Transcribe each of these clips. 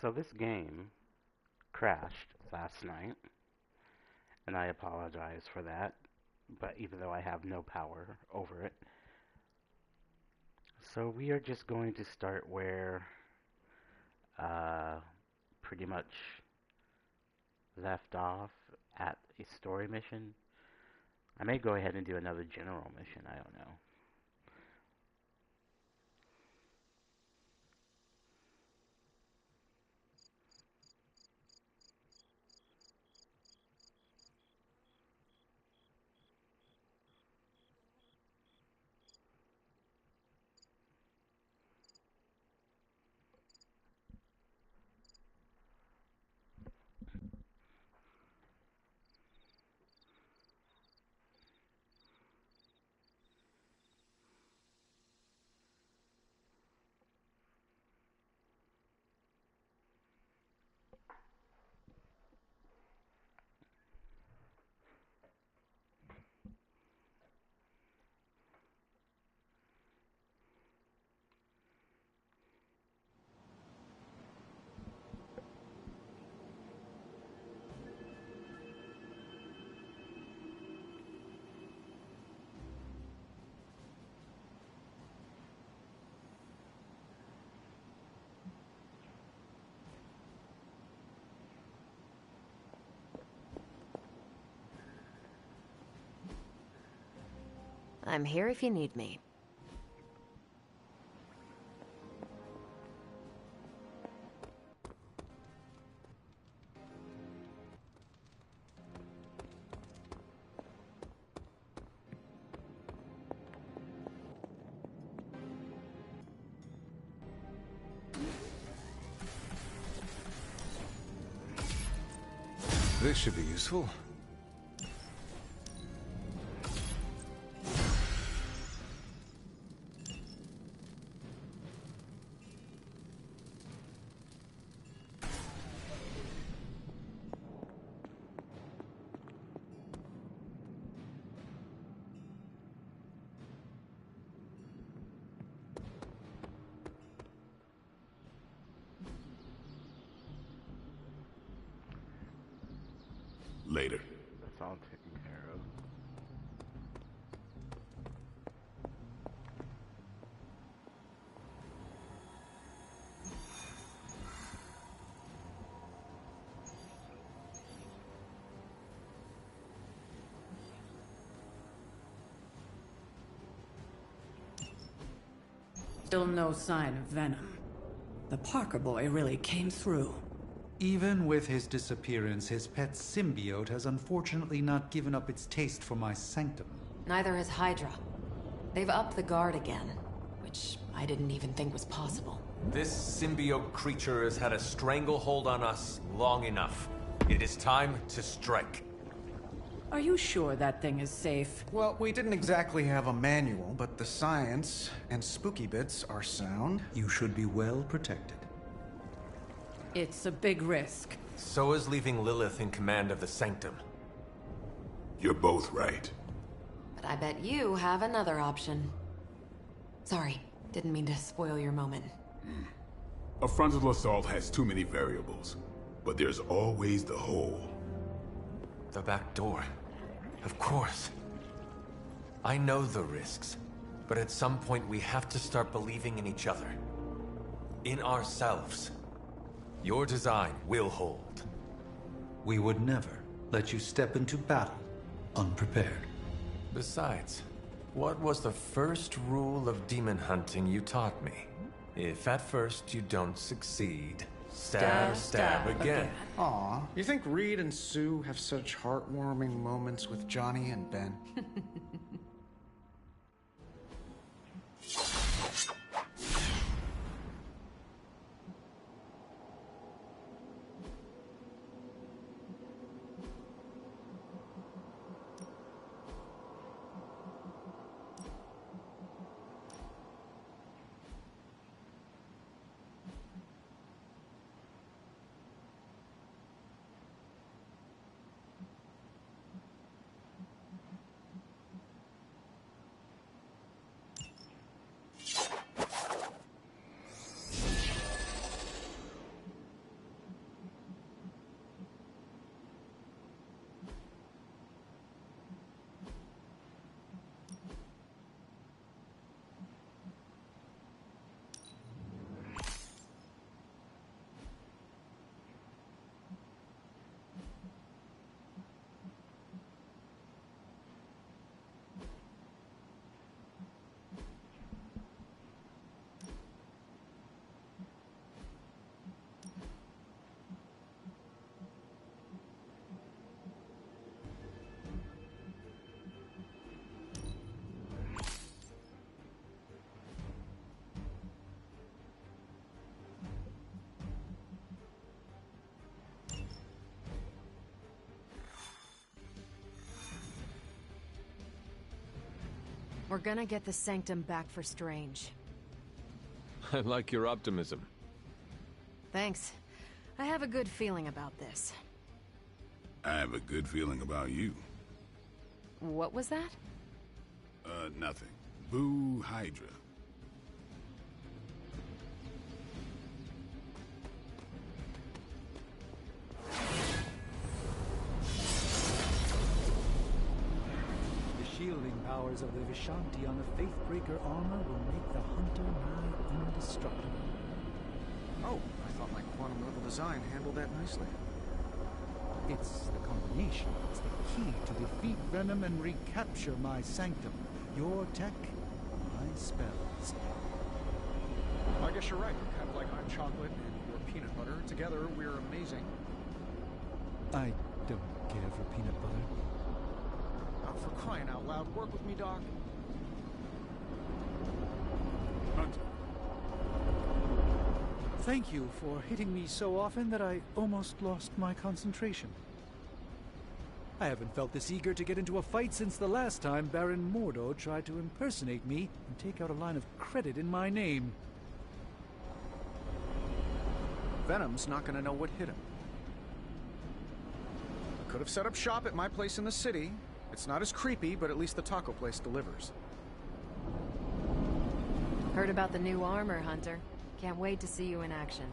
So this game crashed last night, and I apologize for that, but even though I have no power over it. So we are just going to start where uh, pretty much left off at a story mission. I may go ahead and do another general mission, I don't know. I'm here if you need me. This should be useful. Later. That's all taken care of. Still no sign of venom. The Parker boy really came through. Even with his disappearance, his pet symbiote has unfortunately not given up its taste for my sanctum. Neither has Hydra. They've upped the guard again, which I didn't even think was possible. This symbiote creature has had a stranglehold on us long enough. It is time to strike. Are you sure that thing is safe? Well, we didn't exactly have a manual, but the science and spooky bits are sound. You should be well protected. It's a big risk. So is leaving Lilith in command of the Sanctum. You're both right. But I bet you have another option. Sorry, didn't mean to spoil your moment. A frontal assault has too many variables, but there's always the hole. The back door. Of course. I know the risks, but at some point we have to start believing in each other. In ourselves. Your design will hold. We would never let you step into battle unprepared. Besides, what was the first rule of demon hunting you taught me? If at first you don't succeed, stab again. Aw, you think Reed and Sue have such heartwarming moments with Johnny and Ben? We're gonna get the Sanctum back for Strange. I like your optimism. Thanks. I have a good feeling about this. I have a good feeling about you. What was that? Nothing. Boo Hydra. The shielding powers of the Vishanti on the Faithbreaker armor will make the Hunter nigh indestructible. Oh, I thought my quantum level design handled that nicely. It's the combination that's the key to defeat Venom and recapture my Sanctum. Your tech, my spells. I guess you're right. Kind of like I'm chocolate and you're peanut butter. Together, we're amazing. I don't care for peanut butter. Oh, for crying out loud, work with me, Doc. Hunter. Thank you for hitting me so often that I almost lost my concentration. I haven't felt this eager to get into a fight since the last time Baron Mordo tried to impersonate me and take out a line of credit in my name. Venom's not gonna know what hit him. I could have set up shop at my place in the city. It's not as creepy, but at least the taco place delivers. Heard about the new armor, Hunter. Can't wait to see you in action.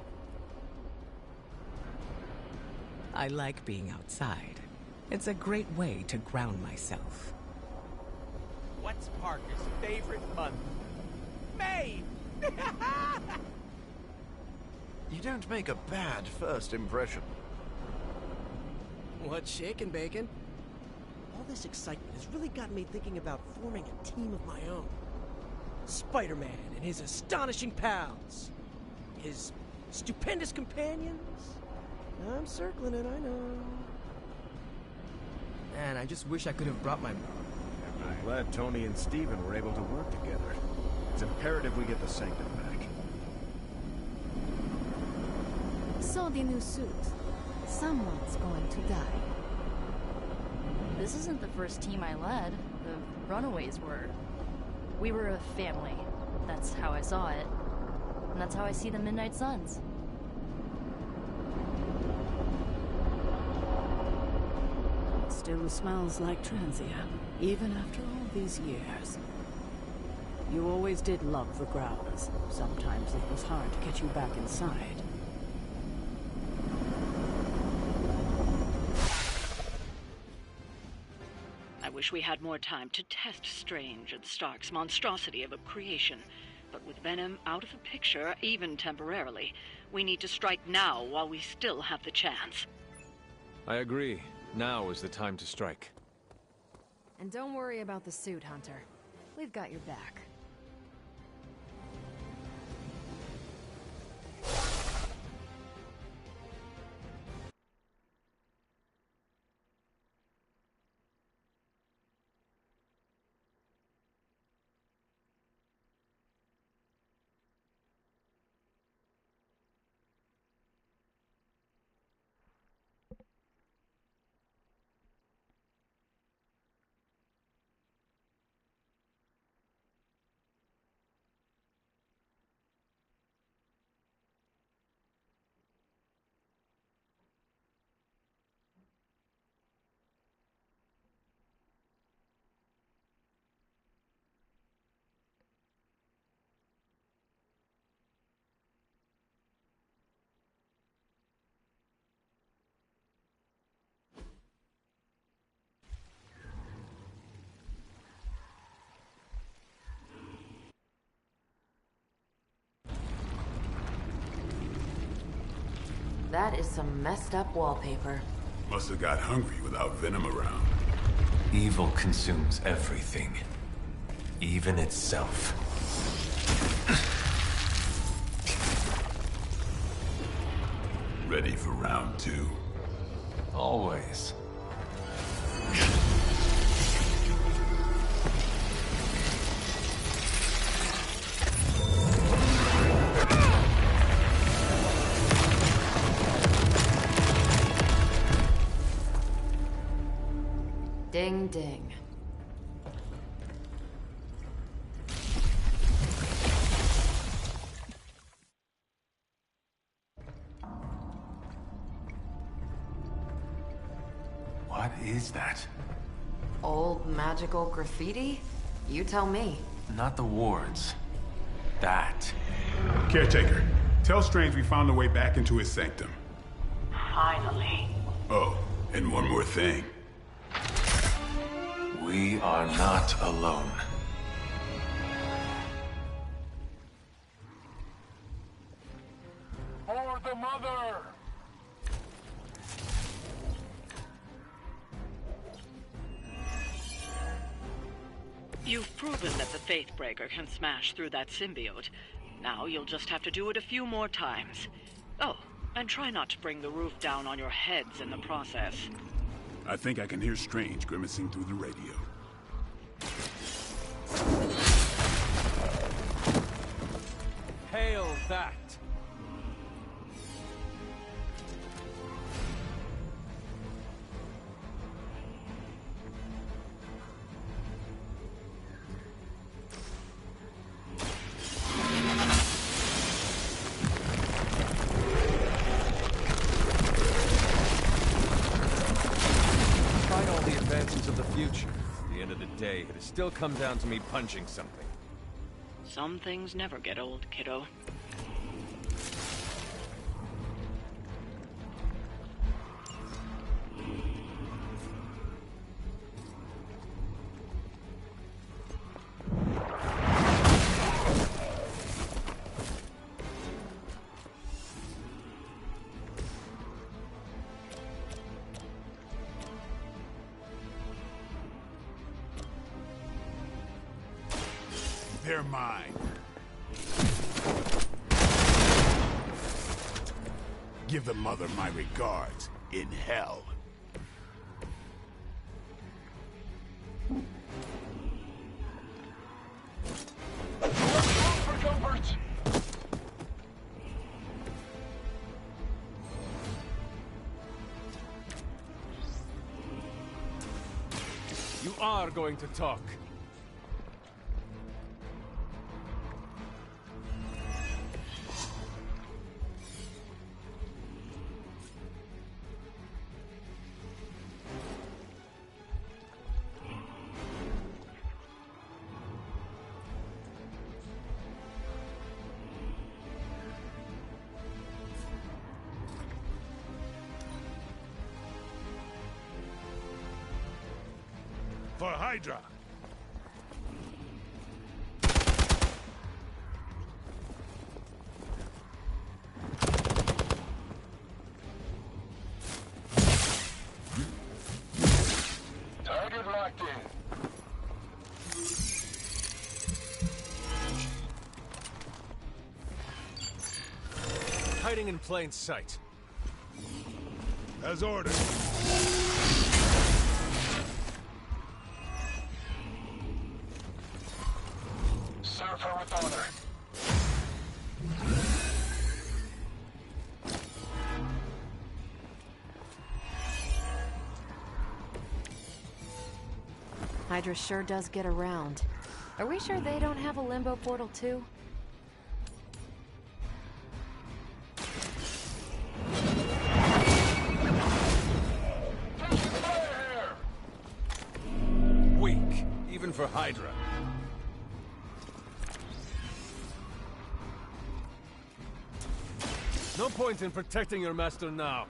I like being outside. It's a great way to ground myself. What's Parker's favorite month? May! You don't make a bad first impression. What's shaking, Bacon? All this excitement has really got me thinking about forming a team of my own. Spider-Man and his astonishing pals. His stupendous companions. I'm circling it, I know. Man, I just wish I could have brought my... I'm glad Tony and Steven were able to work together. It's imperative we get the Sanctum back. So the new suit. Someone's going to die. This isn't the first team I led. The Runaways were. We were a family. That's how I saw it. And that's how I see the Midnight Suns. Still smells like Transia, even after all these years. You always did love the Growlers. Sometimes it was hard to get you back inside. I wish we had more time to test Strange and Stark's monstrosity of a creation. But with Venom out of the picture, even temporarily, we need to strike now while we still have the chance. I agree. Now is the time to strike. And don't worry about the suit, Hunter. We've got your back. That is some messed up wallpaper. Must have got hungry without Venom around. Evil consumes everything. Even itself. Ready for round two? Always. Ding ding. is that? Old magical graffiti? You tell me. Not the wards. That. Caretaker, tell Strange we found a way back into his sanctum. Finally. Oh, and one more thing. We are not alone. For the mother! You've proven that the Faithbreaker can smash through that symbiote. Now you'll just have to do it a few more times. Oh, and try not to bring the roof down on your heads in the process. I think I can hear Strange grimacing through the radio. Hail that! Despite all the advances of the future, at the end of the day, it has still come down to me punching something. Some things never get old, kiddo. They're mine. Give the mother my regards in hell. For comfort! You are going to talk. For Hydra! Target locked in. Hiding in plain sight. As ordered. Serve her with honor. Hydra sure does get around. Are we sure they don't have a limbo portal too? Weak, even for Hydra. No point in protecting your master now.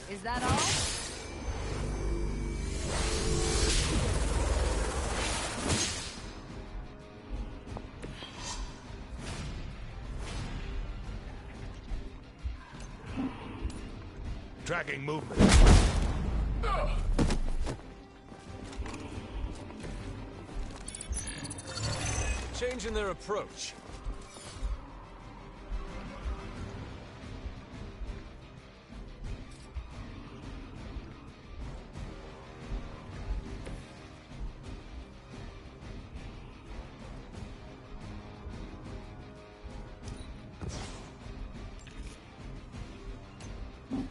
Is that all? Tracking movement. Change in their approach.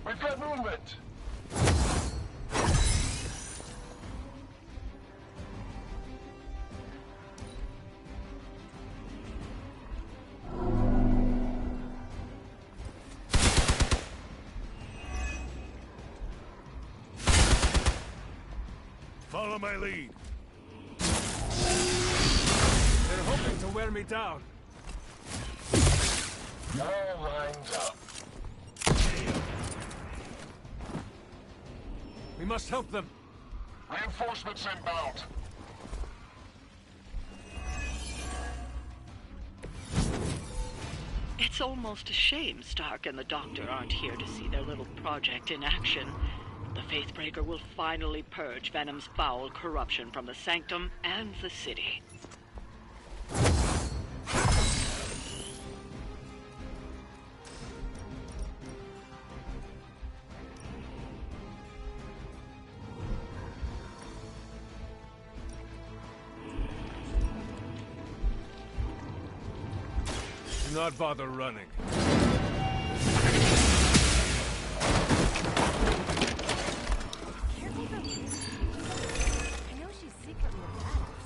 We've got movement. Follow my lead. They're hoping to wear me down. All lines up. We must help them. Reinforcements inbound. It's almost a shame Stark and the Doctor aren't here to see their little project in action. The Faithbreaker will finally purge Venom's foul corruption from the Sanctum and the city. Do not bother running. Careful though. I know she's secretly a badass.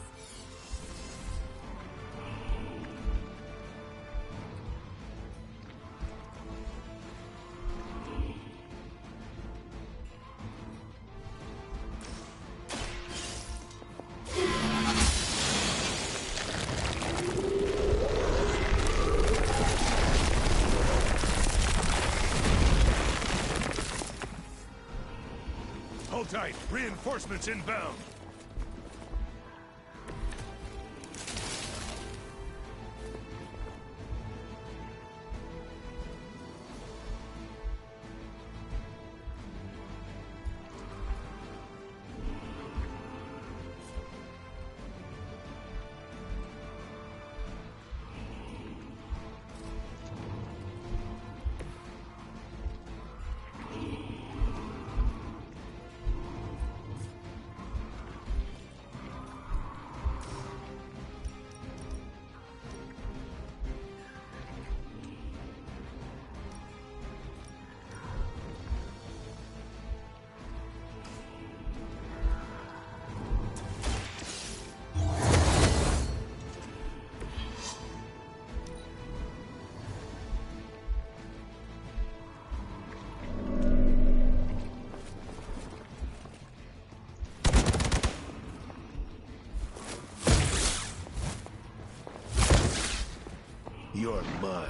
Hold tight. Reinforcements inbound. You're mine.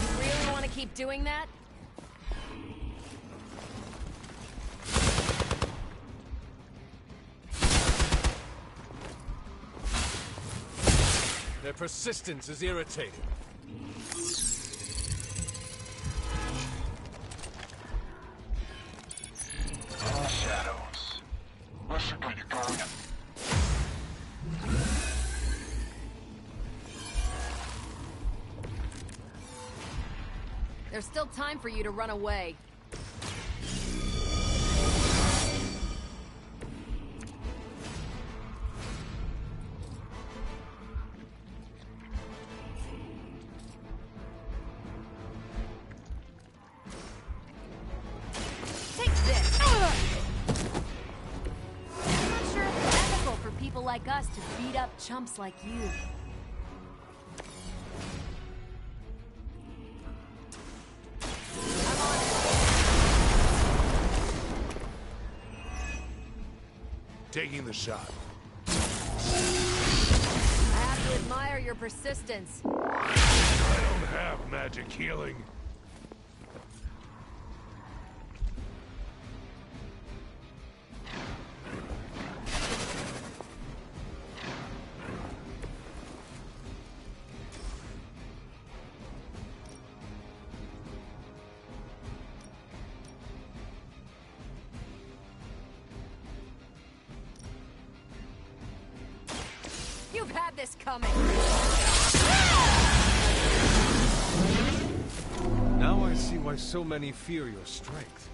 You really want to keep doing that? Their persistence is irritating. Shadows. Listen where you're going. There's still time for you to run away. Take this! I'm not sure if it's ethical for people like us to beat up chumps like you. Taking the shot. I have to admire your persistence. I don't have magic healing. You've had this coming. Now I see why so many fear your strength.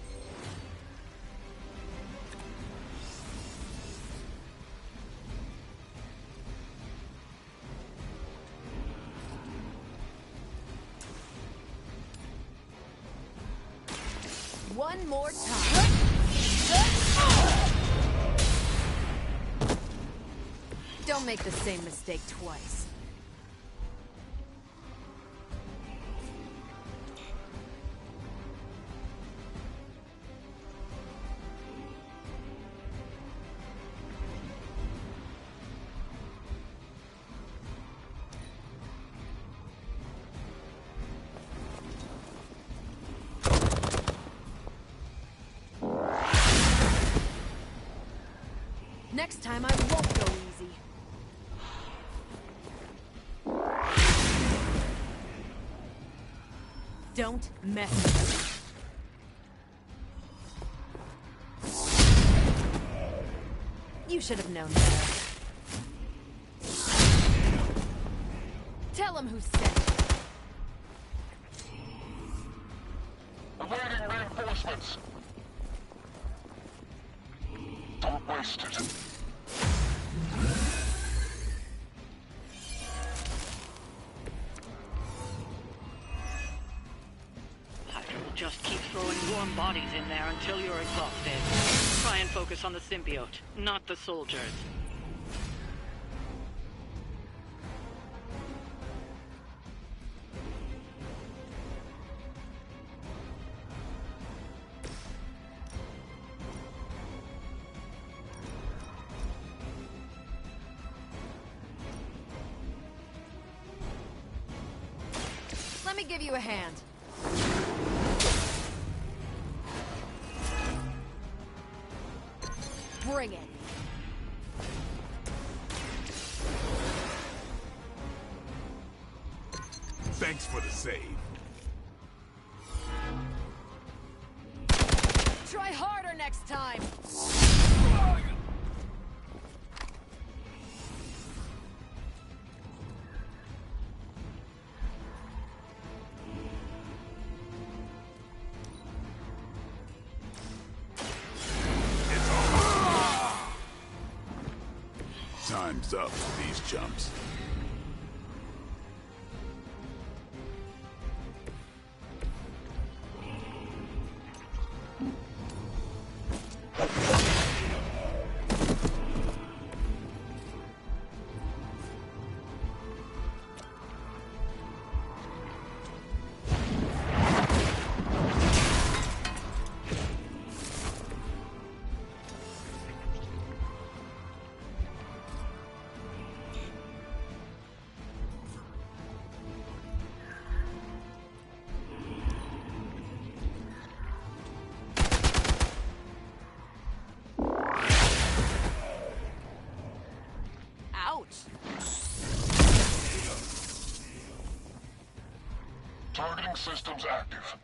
One more time. Don't make the same mistake twice. Next time I won't go easy. Don't mess with me. You should have known better. Tell him who sent you. Awaiting reinforcements. Don't waste it. Hydra will just keep throwing warm bodies in there until you're exhausted. Try and focus on the symbiote, not the soldiers. Let me give you a hand. Bring it. Thanks for the save. Try harder next time. Time's up for these chumps. Targeting systems active.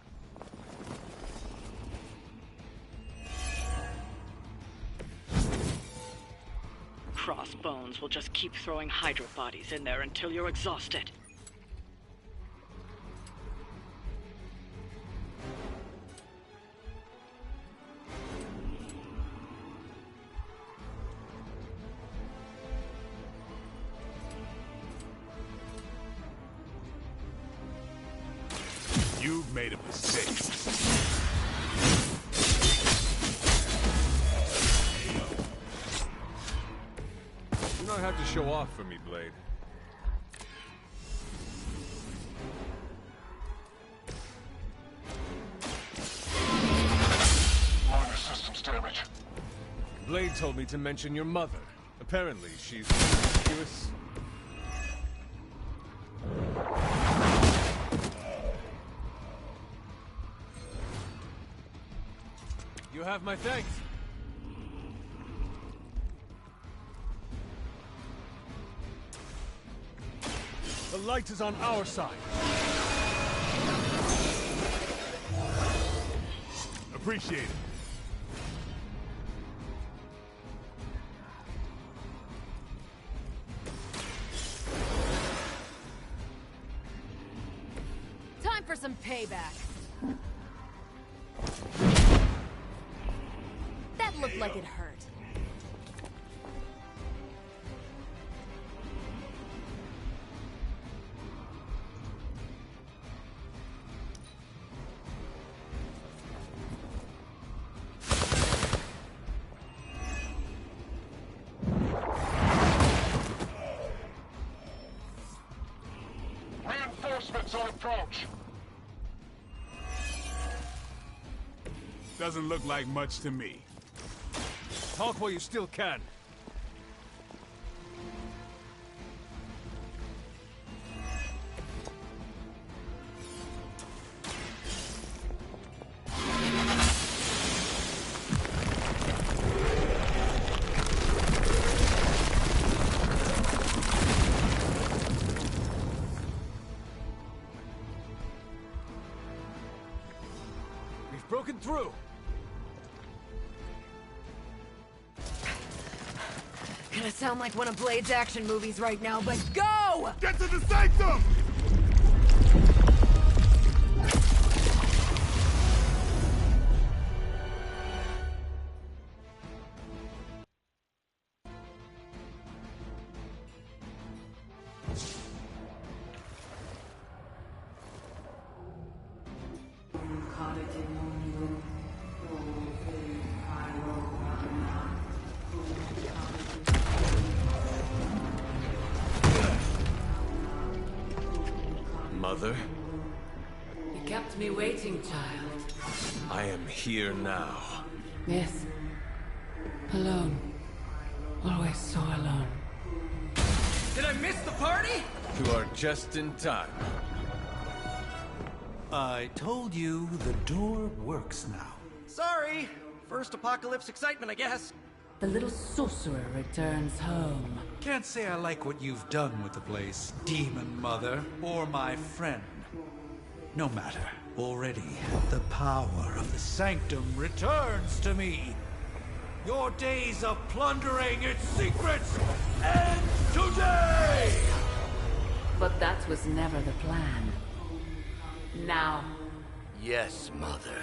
Crossbones will just keep throwing Hydra bodies in there until you're exhausted. You've made a mistake. You don't have to show off for me, Blade. Minor systems damage. Blade told me to mention your mother. Apparently, she's promiscuous. You have my thanks. The light is on our side. Appreciate it. Time for some payback. That looked like it hurt. Reinforcements on approach. Doesn't look like much to me. Talk while you still can. Gonna sound like one of Blade's action movies right now, but go! Get to the sanctum! Mother, You kept me waiting, child. I am here now. Yes. Alone. Always so alone. Did I miss the party? You are just in time. I told you the door works now. Sorry. First apocalypse excitement, I guess. The little sorcerer returns home. Can't say I like what you've done with the place, Demon Mother, or my friend. No matter. Already, the power of the Sanctum returns to me. Your days of plundering its secrets end today! But that was never the plan. Now. Yes, Mother.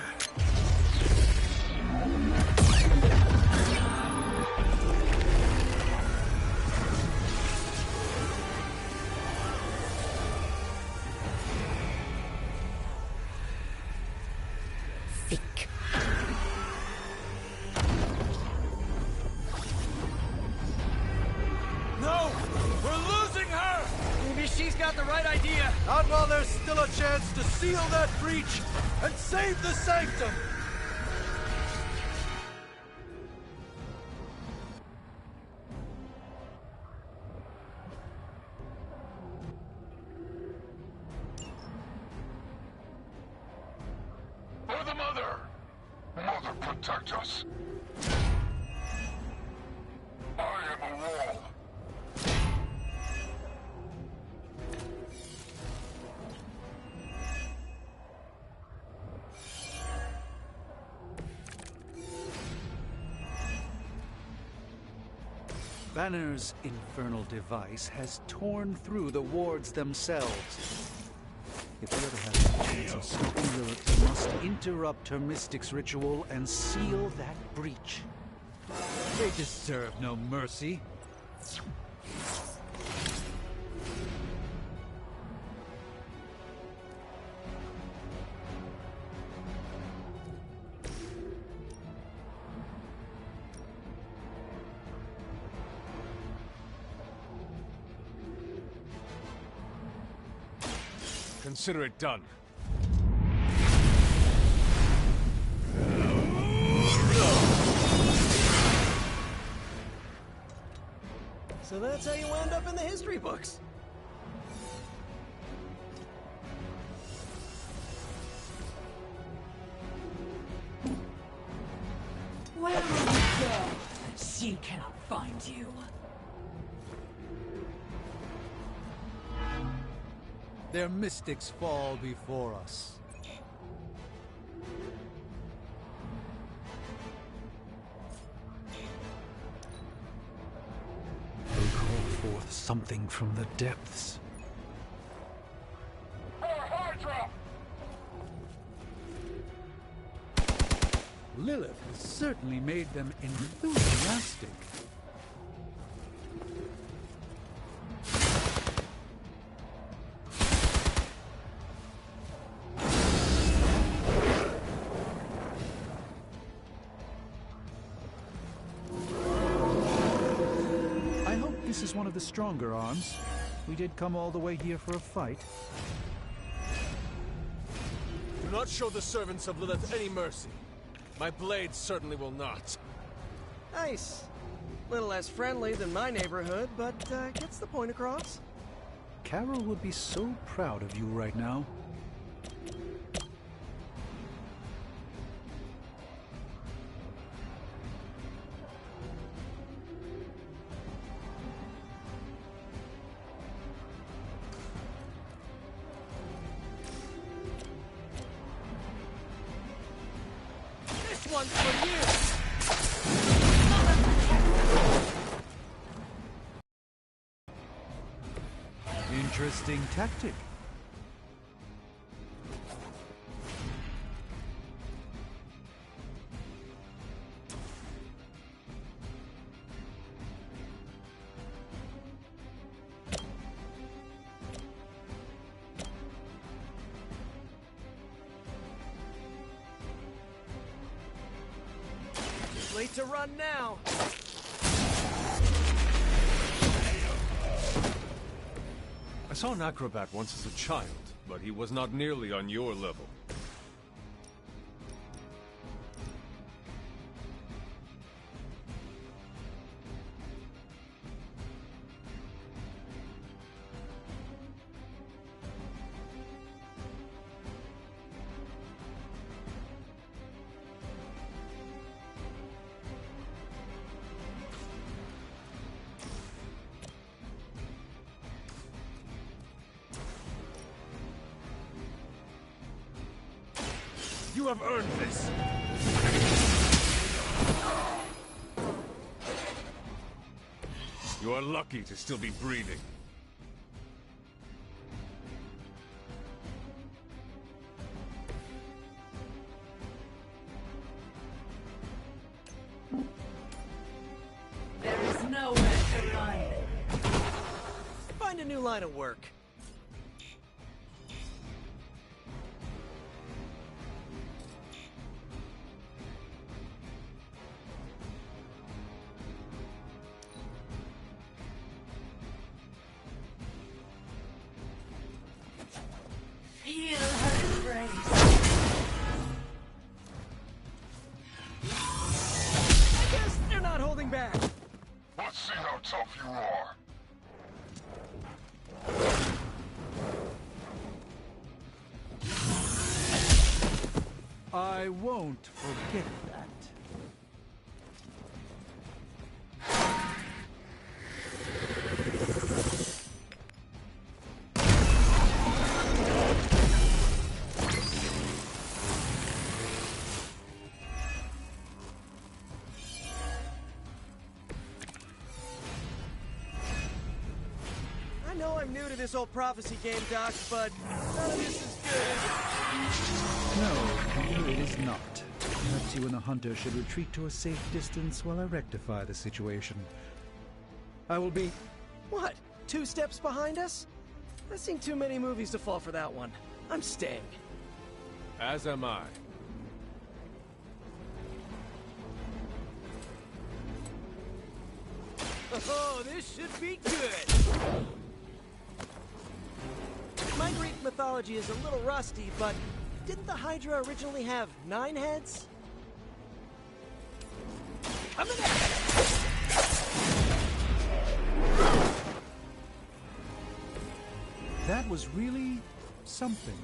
No! We're losing her! Maybe she's got the right idea. Not while there's still a chance to seal that breach and save the Sanctum! For the Mother! Mother, protect us. I am a wall. Banner's infernal device has torn through the wards themselves. If we ever have a chance of stopping Lilith, we must interrupt her mystic's ritual and seal that breach. They deserve no mercy. Consider it done. So that's how you wound up in the history books. Where will you go? She cannot find you. Their mystics fall before us. They call forth something from the depths. Hydra! Lilith has certainly made them enthusiastic. This is one of the stronger arms. We did come all the way here for a fight. Do not show the servants of Lilith any mercy. My blade certainly will not. Nice. Little less friendly than my neighborhood, but gets the point across. Carol would be so proud of you right now. One's for you! Interesting tactic. Late to run now. I saw an acrobat once as a child, but he was not nearly on your level. You have earned this! You are lucky to still be breathing. There is nowhere to run. Find a new line of work. Feel her embrace. I guess they're not holding back. Let's see how tough you are. I won't forget that. I know I'm new to this old prophecy game, Doc, but none of this is good. No, it is not. Perhaps you and the hunter should retreat to a safe distance while I rectify the situation. I will be... What? 2 steps behind us? I've seen too many movies to fall for that one. I'm staying. As am I. Oh, this should be good! My Greek mythology is a little rusty, but didn't the Hydra originally have 9 heads? I'm gonna... That was really something.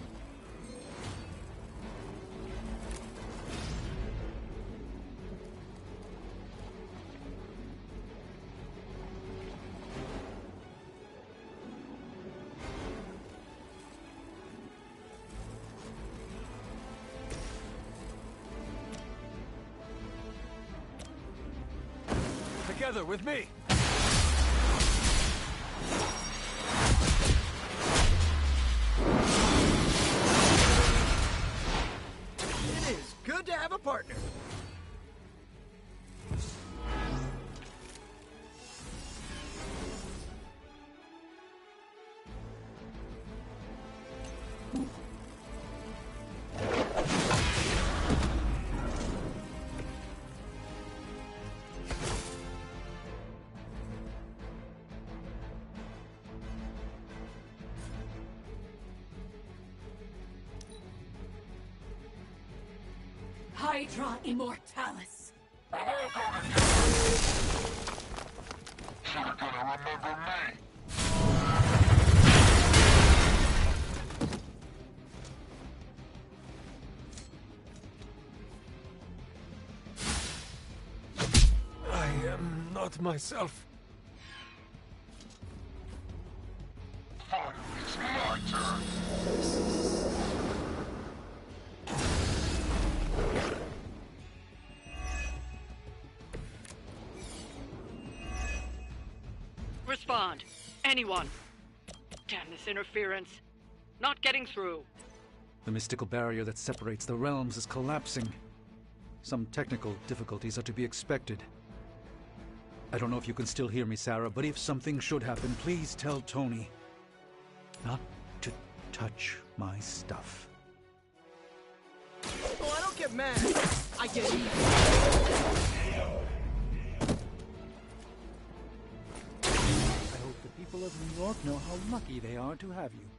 Together with me! It is good to have a partner. Hydra Immortalis. You're gonna remember me. I am not myself. Finally, it's my turn. Respond. Anyone. Damn this interference. Not getting through. The mystical barrier that separates the realms is collapsing. Some technical difficulties are to be expected. I don't know if you can still hear me, Sarah, but if something should happen, please tell Tony not to touch my stuff. Oh, I don't get mad. I get evil. I hope the people of New York know how lucky they are to have you.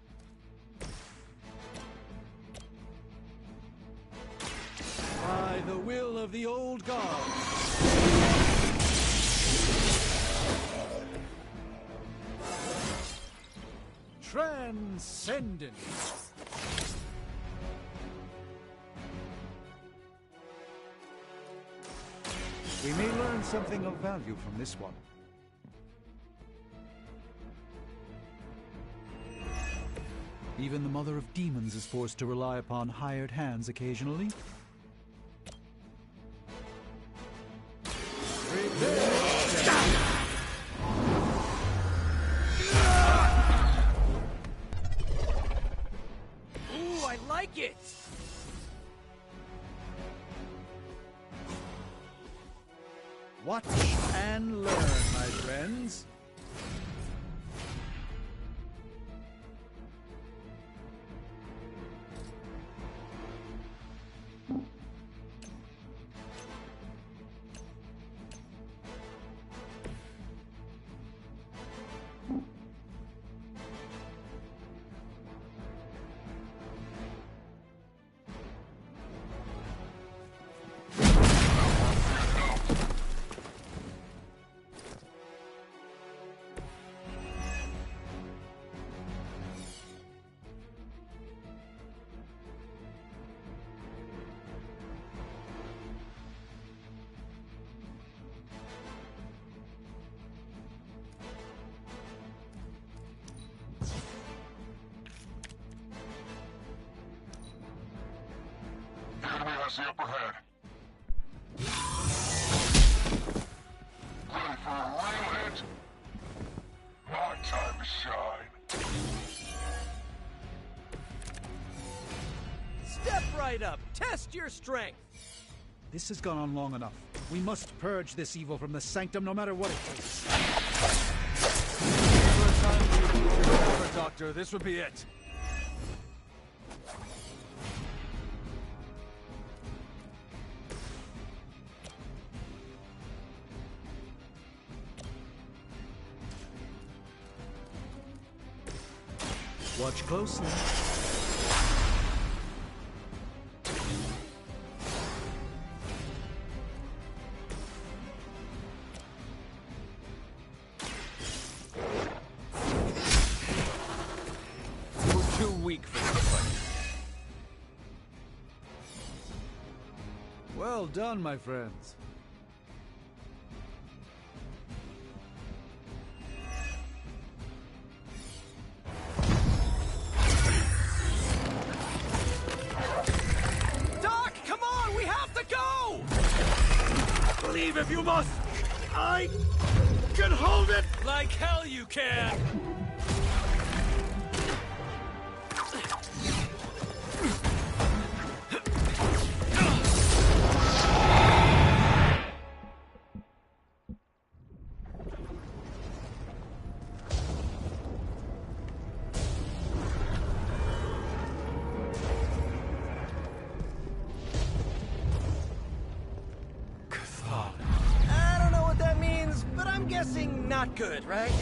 By the will of the old guard. Transcendence. We may learn something of value from this one. Even the Mother of Demons is forced to rely upon hired hands occasionally. Ooh, I like it! Watch and learn, my friends. The enemy has the upper hand. Ready for a real hit? My time to shine. Step right up. Test your strength. This has gone on long enough. We must purge this evil from the sanctum no matter what it takes. For a time to use your power, Doctor, this would be it. Watch closely. We're too weak for this fight. Well done, my friends. Doc, come on! We have to go! Leave if you must! I can hold it! Like hell you can! I don't know what that means, but I'm guessing not good, right?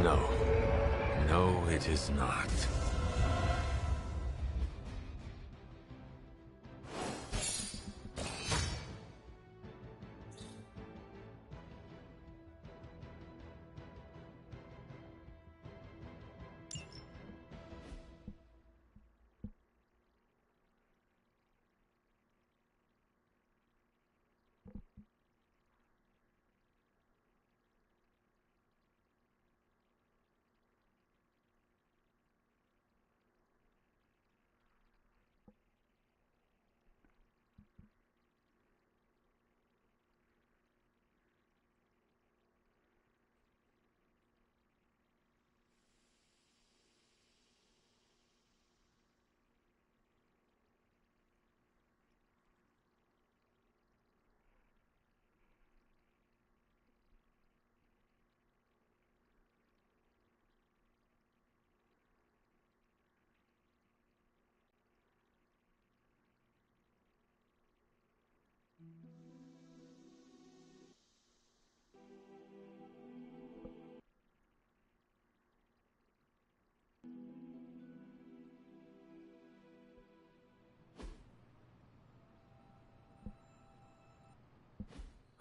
No. No, it is not.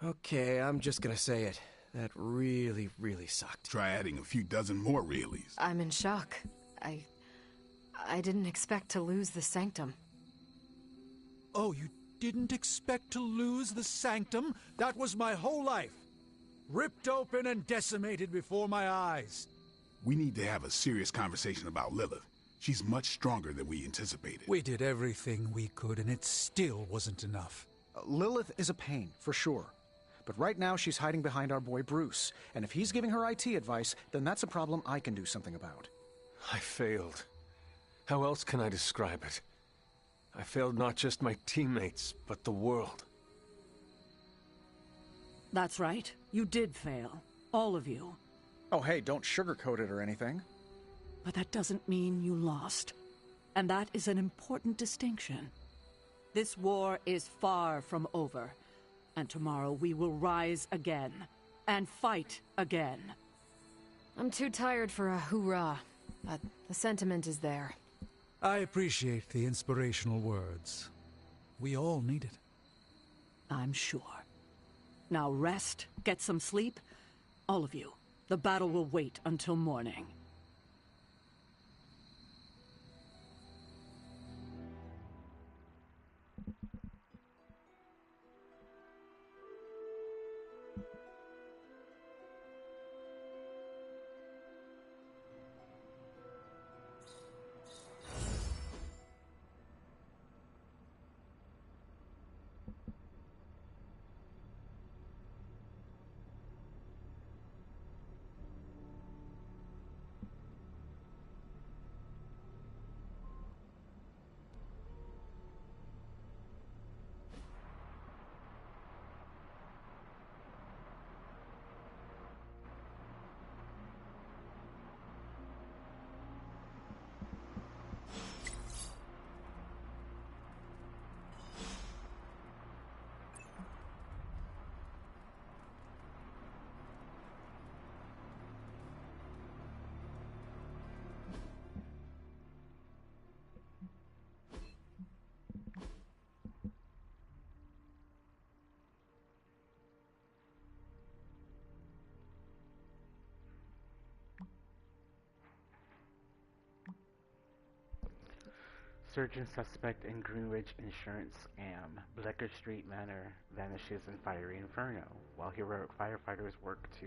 Okay, I'm just gonna say it. That really, really sucked. Try adding a few dozen more reallys. I'm in shock. I didn't expect to lose the sanctum. Oh, you didn't expect to lose the sanctum? That was my whole life. Ripped open and decimated before my eyes. We need to have a serious conversation about Lilith. She's much stronger than we anticipated. We did everything we could, and it still wasn't enough. Lilith is a pain, for sure. But right now, she's hiding behind our boy Bruce. And if he's giving her IT advice, then that's a problem I can do something about. I failed. How else can I describe it? I failed not just my teammates, but the world. That's right. You did fail. All of you. Oh, hey, don't sugarcoat it or anything. But that doesn't mean you lost. And that is an important distinction. This war is far from over. And tomorrow we will rise again. And fight again. I'm too tired for a hoorah, but the sentiment is there. I appreciate the inspirational words. We all need it. I'm sure. Now rest, get some sleep. All of you. The battle will wait until morning. Surgeon suspect in Greenwich insurance scam. Bleecker Street Manor vanishes in fiery inferno. While heroic firefighters work to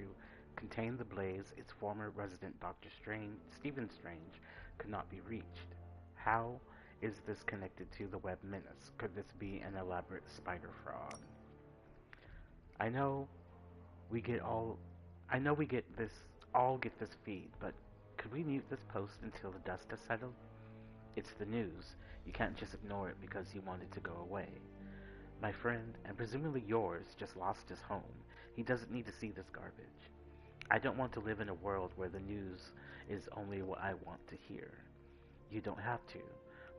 contain the blaze, its former resident Dr. Strange, Stephen Strange, could not be reached. How is this connected to the web menace? Could this be an elaborate spider fraud? I know we all get this feed, but could we mute this post until the dust has settled? It's the news. You can't just ignore it because you want it to go away. My friend, and presumably yours, just lost his home. He doesn't need to see this garbage. I don't want to live in a world where the news is only what I want to hear. You don't have to,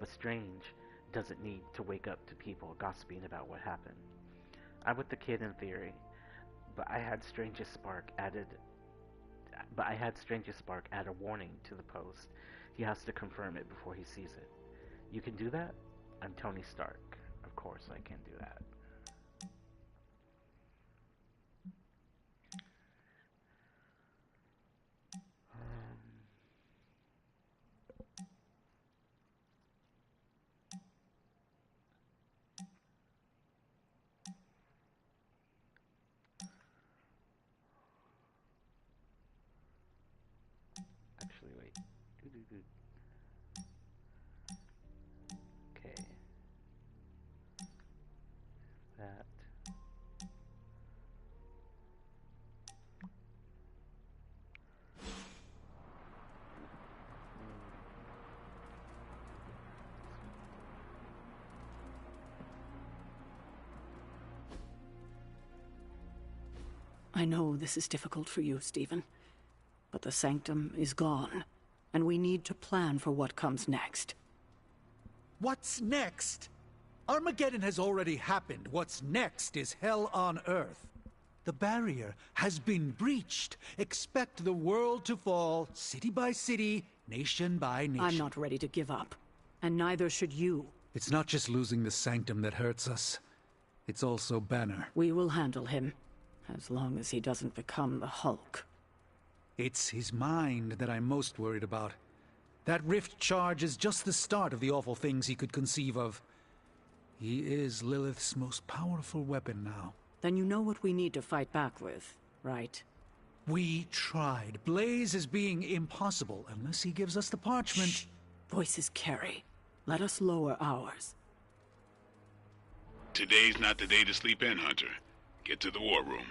but Strange doesn't need to wake up to people gossiping about what happened. I'm with the kid in theory, but I had Strange's Spark add a warning to the post. He has to confirm it before he sees it. You can do that? I'm Tony Stark. Of course I can do that. Actually, wait. Okay. That. I know this is difficult for you, Stephen. But the Sanctum is gone, and we need to plan for what comes next. What's next? Armageddon has already happened. What's next is hell on Earth. The barrier has been breached. Expect the world to fall, city by city, nation by nation. I'm not ready to give up, and neither should you. It's not just losing the Sanctum that hurts us. It's also Banner. We will handle him. As long as he doesn't become the Hulk. It's his mind that I'm most worried about. That rift charge is just the start of the awful things he could conceive of. He is Lilith's most powerful weapon now. Then you know what we need to fight back with, right? We tried. Blaze is being impossible unless he gives us the parchment. Shh. Voices carry. Let us lower ours. Today's not the day to sleep in, Hunter. Get to the war room.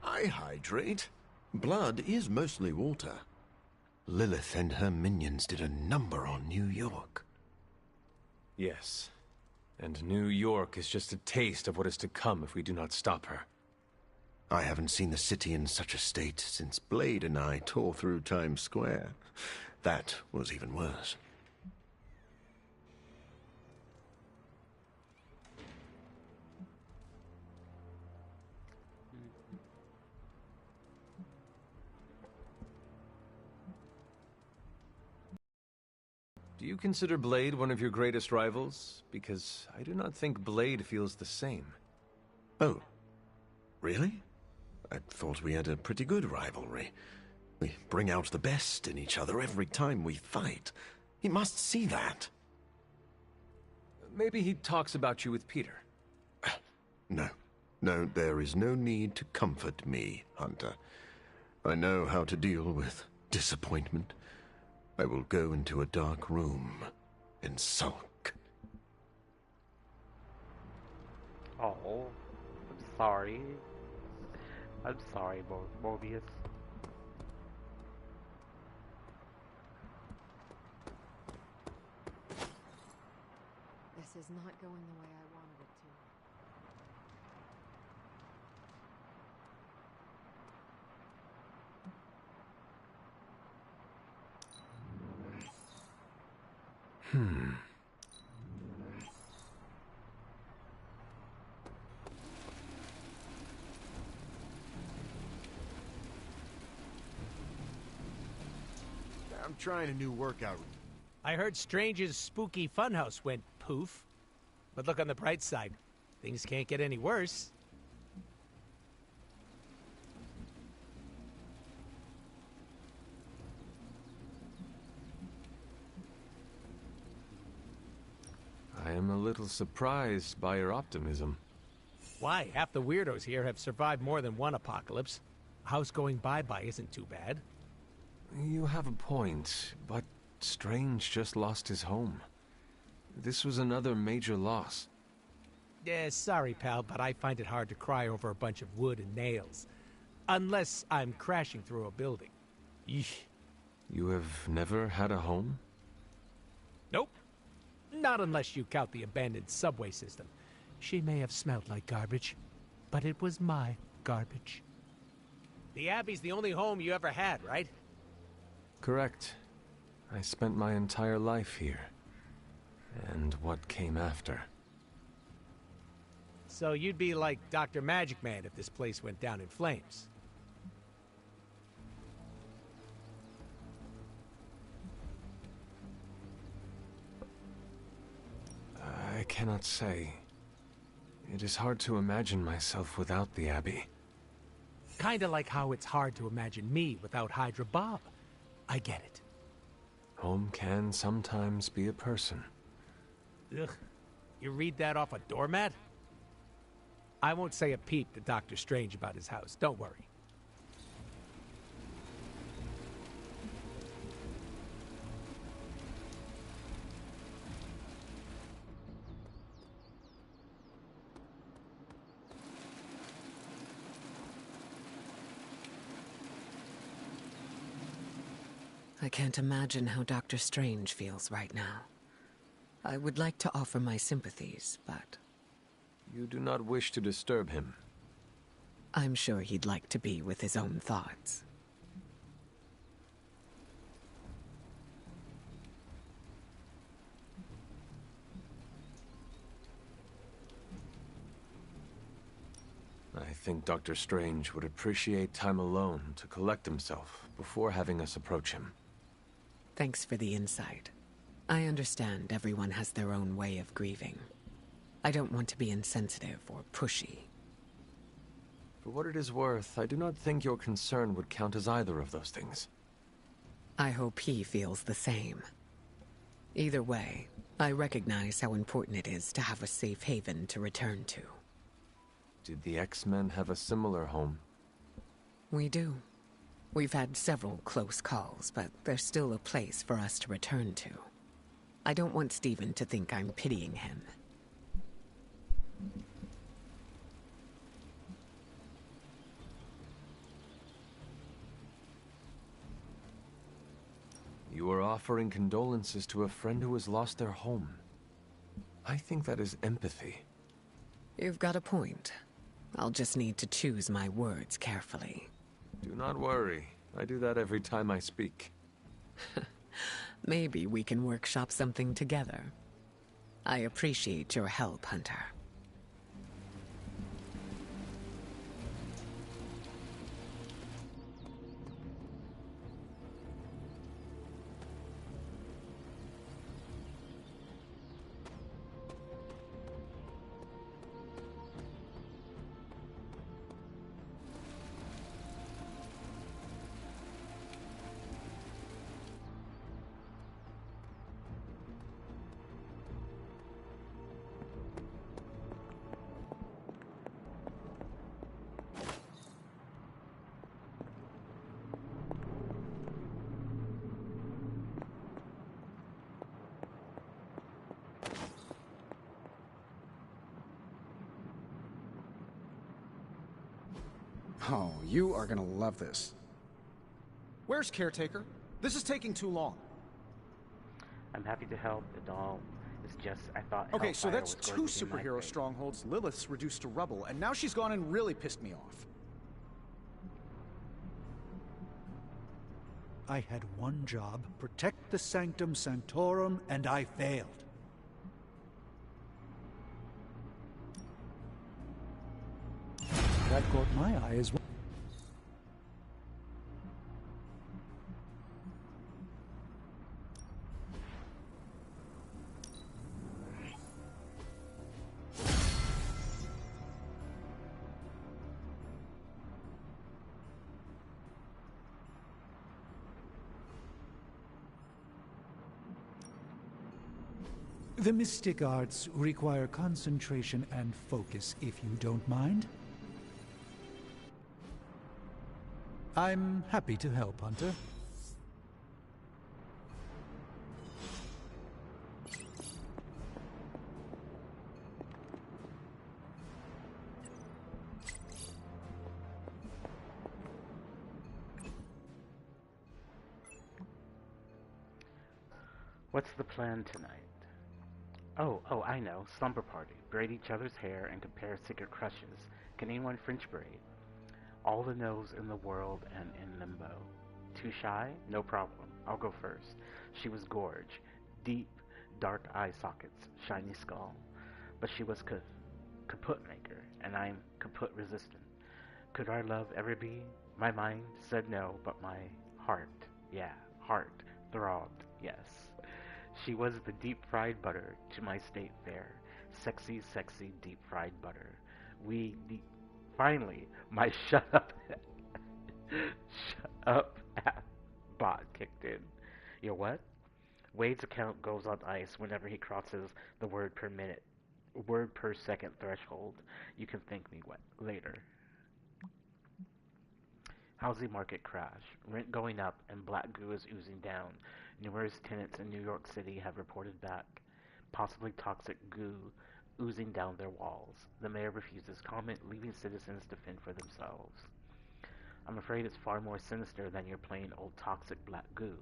I hydrate. Blood is mostly water. Lilith and her minions did a number on New York. Yes. And New York is just a taste of what is to come if we do not stop her. I haven't seen the city in such a state since Blade and I tore through Times Square. That was even worse. Do you consider Blade one of your greatest rivals? Because I do not think Blade feels the same. Oh, really? I thought we had a pretty good rivalry. We bring out the best in each other every time we fight. He must see that. Maybe he talks about you with Peter. No. No, there is no need to comfort me, Hunter. I know how to deal with disappointment. I will go into a dark room and sulk. Oh, I'm sorry. I'm sorry, Mobius. This is not going the way I wanted it to. I'm trying a new workout. I heard Strange's spooky funhouse went poof. But look on the bright side. Things can't get any worse. I am a little surprised by your optimism. Why? Half the weirdos here have survived more than one apocalypse. A house going bye-bye isn't too bad. You have a point, but Strange just lost his home. This was another major loss. Yeah, sorry, pal, but I find it hard to cry over a bunch of wood and nails. Unless I'm crashing through a building. Yeesh. You have never had a home? Nope. Not unless you count the abandoned subway system. She may have smelled like garbage, but it was my garbage. The Abbey's the only home you ever had, right? Correct. I spent my entire life here. And what came after? So you'd be like Dr. Magic Man if this place went down in flames. I cannot say. It is hard to imagine myself without the Abbey. Kinda like how it's hard to imagine me without Hydra Bob. I get it. Home can sometimes be a person. Ugh. You read that off a doormat? I won't say a peep to Doctor Strange about his house, don't worry. I can't imagine how Doctor Strange feels right now. I would like to offer my sympathies, but... You do not wish to disturb him. I'm sure he'd like to be with his own thoughts. I think Doctor Strange would appreciate time alone to collect himself before having us approach him. Thanks for the insight. I understand everyone has their own way of grieving. I don't want to be insensitive or pushy. For what it is worth, I do not think your concern would count as either of those things. I hope he feels the same. Either way, I recognize how important it is to have a safe haven to return to. Did the X-Men have a similar home? We do. We've had several close calls, but there's still a place for us to return to. I don't want Stephen to think I'm pitying him. You are offering condolences to a friend who has lost their home. I think that is empathy. You've got a point. I'll just need to choose my words carefully. Do not worry. I do that every time I speak. Maybe we can workshop something together. I appreciate your help, Hunter. Oh, you are gonna love this. Where's Caretaker? This is taking too long. I'm happy to help. It all is just I thought. Okay, so Hellfire that's was going two to be my superhero fate. strongholds. Lilith's reduced to rubble, and now she's gone and really pissed me off. I had one job, protect the Sanctum Sanctorum, and I failed. That caught my eye as well. The mystic arts require concentration and focus, if you don't mind. I'm happy to help, Hunter. What's the plan tonight? Oh, I know. Slumber party. Braid each other's hair and compare secret crushes. Can anyone French braid? All the nose in the world and in limbo. Too shy? No problem. I'll go first. She was gorge. Deep, dark eye sockets. Shiny skull. But she was kaput maker, and I'm kaput resistant. Could our love ever be? My mind said no, but my heart, heart, throbbed, yes. She was the deep-fried butter to my state fare. Sexy, sexy, deep-fried butter. Finally, my shut up bot kicked in. Your what? Wade's account goes on ice whenever he crosses the word per second threshold. You can thank me later. Housing market crash. Rent going up and black goo is oozing down. Numerous tenants in New York City have reported back possibly toxic goo oozing down their walls. The mayor refuses comment, leaving citizens to fend for themselves. I'm afraid it's far more sinister than your plain old toxic black goo.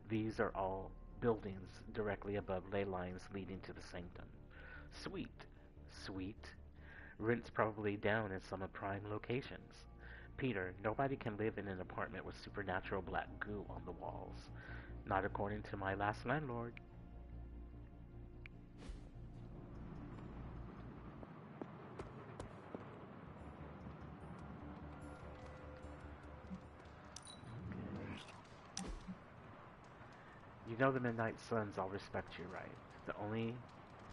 These are all buildings directly above ley lines leading to the sanctum. Sweet. Sweet. Rent's probably down in some of prime locations. Peter, nobody can live in an apartment with supernatural black goo on the walls. Not according to my last landlord. You know the Midnight Suns all respect you, right?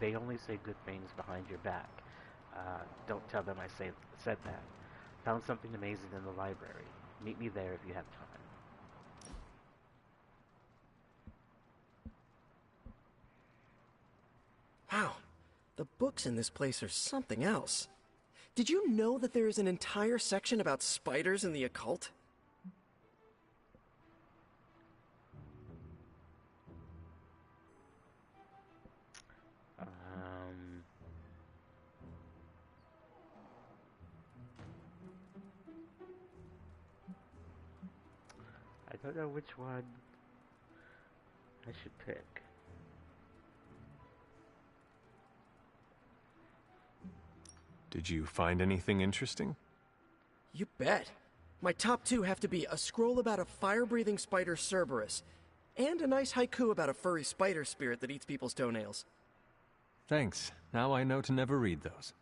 They only say good things behind your back. Don't tell them I said that. Found something amazing in the library. Meet me there if you have time. Wow, the books in this place are something else. Did you know that there is an entire section about spiders and the occult? I don't know which one I should pick. Did you find anything interesting? You bet. My top two have to be a scroll about a fire-breathing spider Cerberus, and a nice haiku about a furry spider spirit that eats people's toenails. Thanks. Now I know to never read those.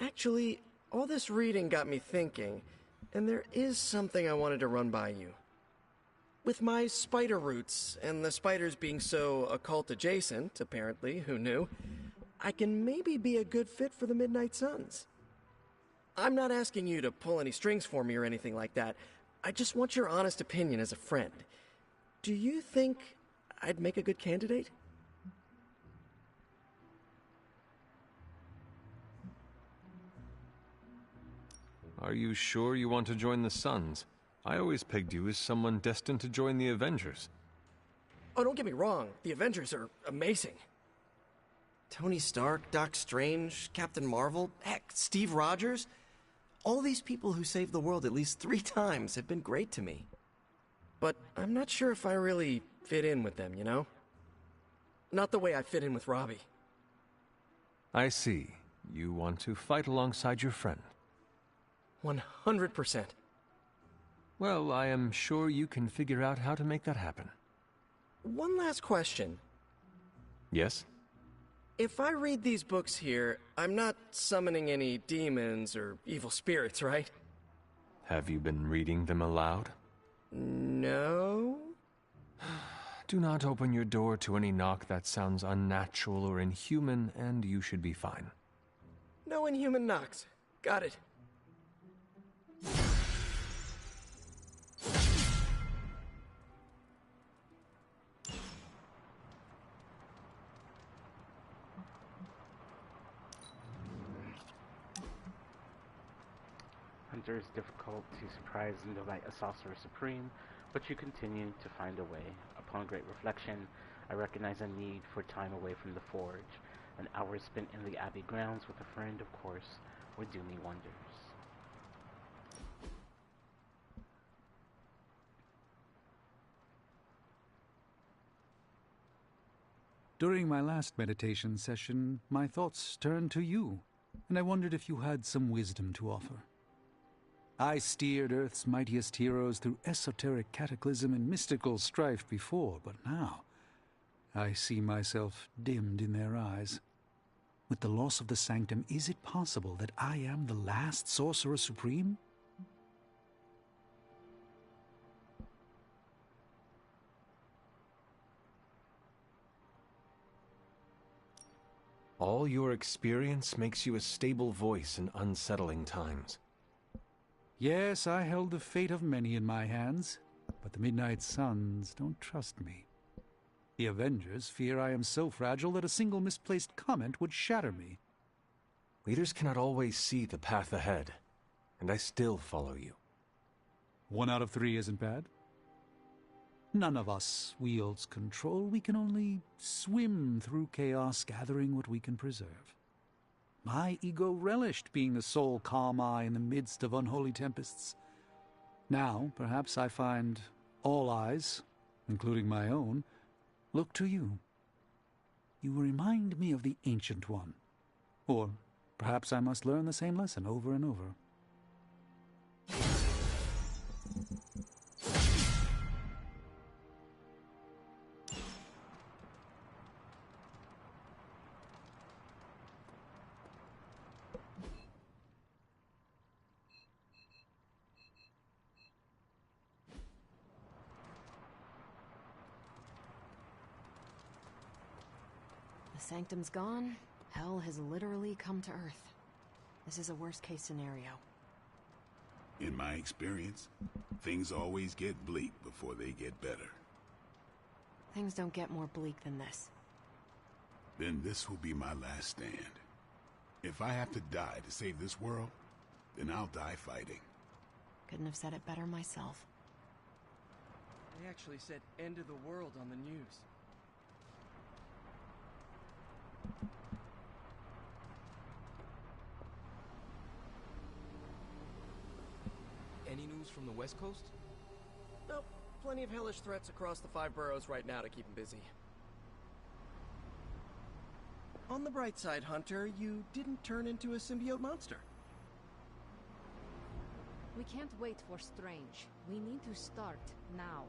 Actually, all this reading got me thinking, and there is something I wanted to run by you. With my spider roots, and the spiders being so occult-adjacent, apparently, who knew, I can maybe be a good fit for the Midnight Suns. I'm not asking you to pull any strings for me or anything like that. I just want your honest opinion as a friend. Do you think I'd make a good candidate? Are you sure you want to join the Suns? I always pegged you as someone destined to join the Avengers. Oh, don't get me wrong. The Avengers are amazing. Tony Stark, Doc Strange, Captain Marvel, heck, Steve Rogers. All these people who saved the world at least 3 times have been great to me. But I'm not sure if I really fit in with them, you know? Not the way I fit in with Robbie. I see. You want to fight alongside your friend. 100%. Well, I am sure you can figure out how to make that happen. One last question. Yes? If I read these books here, I'm not summoning any demons or evil spirits, right? Have you been reading them aloud? No. Do not open your door to any knock that sounds unnatural or inhuman, and you should be fine. No inhuman knocks. Got it. Hunter is difficult to surprise and delight a sorcerer supreme, but you continue to find a way. Upon great reflection, I recognize a need for time away from the forge. An hour spent in the Abbey grounds with a friend, of course, would do me wonders. During my last meditation session, my thoughts turned to you, and I wondered if you had some wisdom to offer. I steered Earth's mightiest heroes through esoteric cataclysm and mystical strife before, but now I see myself dimmed in their eyes. With the loss of the Sanctum, is it possible that I am the last Sorcerer Supreme? All your experience makes you a stable voice in unsettling times. Yes, I held the fate of many in my hands, but the Midnight Suns don't trust me. The Avengers fear I am so fragile that a single misplaced comment would shatter me. Leaders cannot always see the path ahead, and I still follow you. 1 out of 3 isn't bad. None of us wields control. We can only swim through chaos, gathering what we can preserve. My ego relished being the sole calm eye in the midst of unholy tempests. Now, perhaps I find all eyes, including my own, look to you. You remind me of the Ancient One. Or perhaps I must learn the same lesson over and over. The Sanctum's gone. Hell has literally come to Earth. This is a worst-case scenario. In my experience, things always get bleak before they get better. Things don't get more bleak than this. Then this will be my last stand. If I have to die to save this world, then I'll die fighting. Couldn't have said it better myself. They actually said end of the world on the news. Any news from the West Coast? Nope. Plenty of hellish threats across the 5 boroughs right now to keep them busy. On the bright side, Hunter, you didn't turn into a symbiote monster. We can't wait for Strange. We need to start now.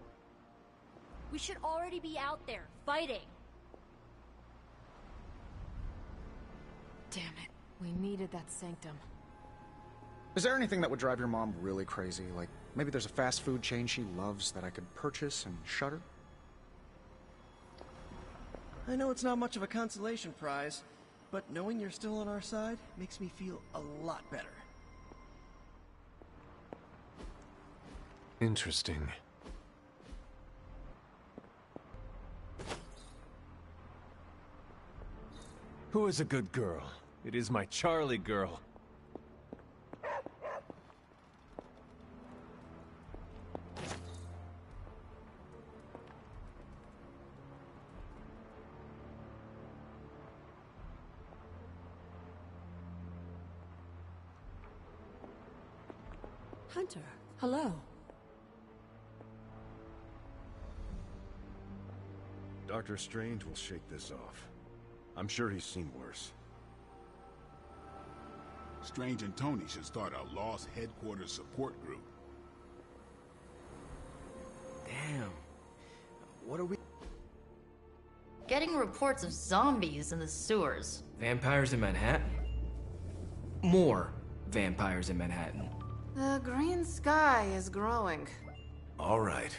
We should already be out there, fighting. Damn it. We needed that Sanctum. Is there anything that would drive your mom really crazy? Like, maybe there's a fast food chain she loves that I could purchase and shutter? I know it's not much of a consolation prize, but knowing you're still on our side makes me feel a lot better. Interesting. Who is a good girl? It is my Charlie girl. Hunter, hello. Dr. Strange will shake this off. I'm sure he's seen worse. Strange and Tony should start a Lost Headquarters support group. Damn. What are we... Getting reports of zombies in the sewers. Vampires in Manhattan? More vampires in Manhattan. The green sky is growing. All right.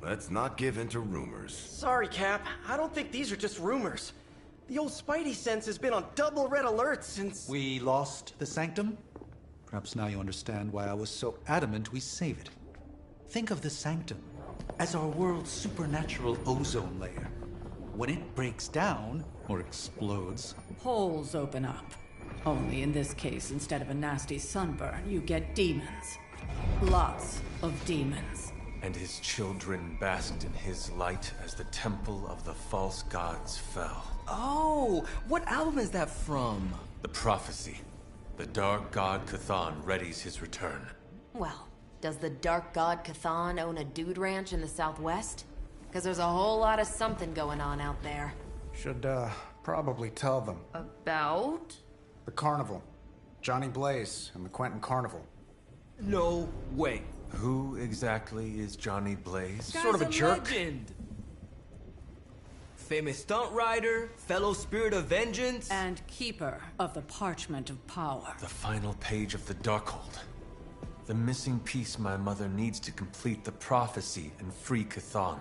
Let's not give in to rumors. Sorry, Cap. I don't think these are just rumors. The old Spidey sense has been on double red alert since... We lost the Sanctum? Perhaps now you understand why I was so adamant we save it. Think of the Sanctum as our world's supernatural ozone layer. When it breaks down, or explodes... Holes open up. Only in this case, instead of a nasty sunburn, you get demons. Lots of demons. And his children basked in his light as the temple of the false gods fell. Oh, what album is that from? The prophecy. The dark god Cthon readies his return. Well, does the dark god Cthon own a dude ranch in the Southwest? Because there's a whole lot of something going on out there. Should, probably tell them. About? The carnival. Johnny Blaze and the Quentin Carnival. No way. Who exactly is Johnny Blaze? Sort of a jerk. Legend. famous stunt rider, fellow spirit of vengeance. And keeper of the parchment of power. The final page of the Darkhold. The missing piece my mother needs to complete the prophecy and free Chthon.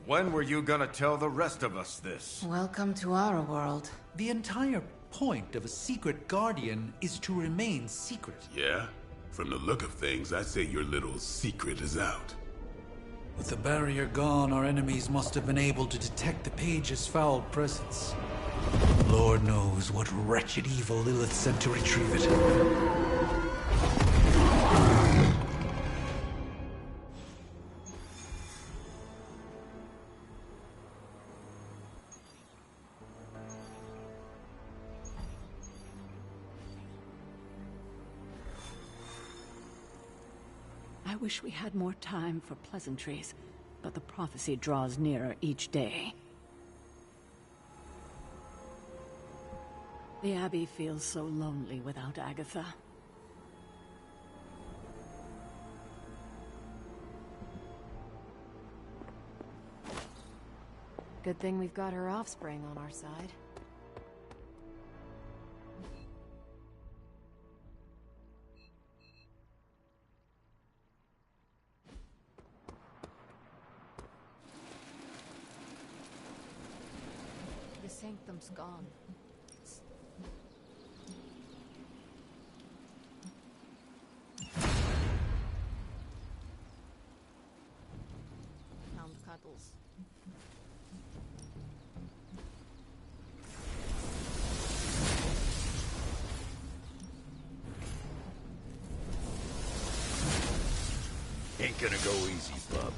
When were you gonna tell the rest of us this? Welcome to our world. The entire point of a secret guardian is to remain secret. Yeah? From the look of things, I'd say your little secret is out. With the barrier gone, our enemies must have been able to detect the page's foul presence. Lord knows what wretched evil Lilith sent to retrieve it. I wish we had more time for pleasantries, but the prophecy draws nearer each day. The Abbey feels so lonely without Agatha. Good thing we've got her offspring on our side. The sanctum's gone. Found cuddles. Ain't gonna go easy, bub.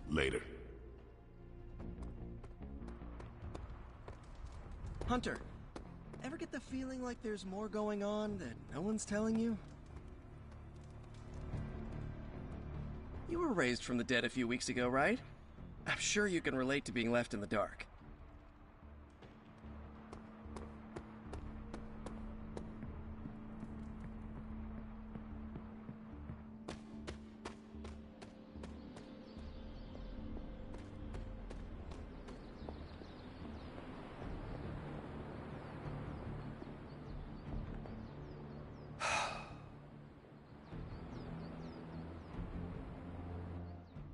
Later. Hunter, ever get the feeling like there's more going on that no one's telling you? You were raised from the dead a few weeks ago, right? I'm sure you can relate to being left in the dark.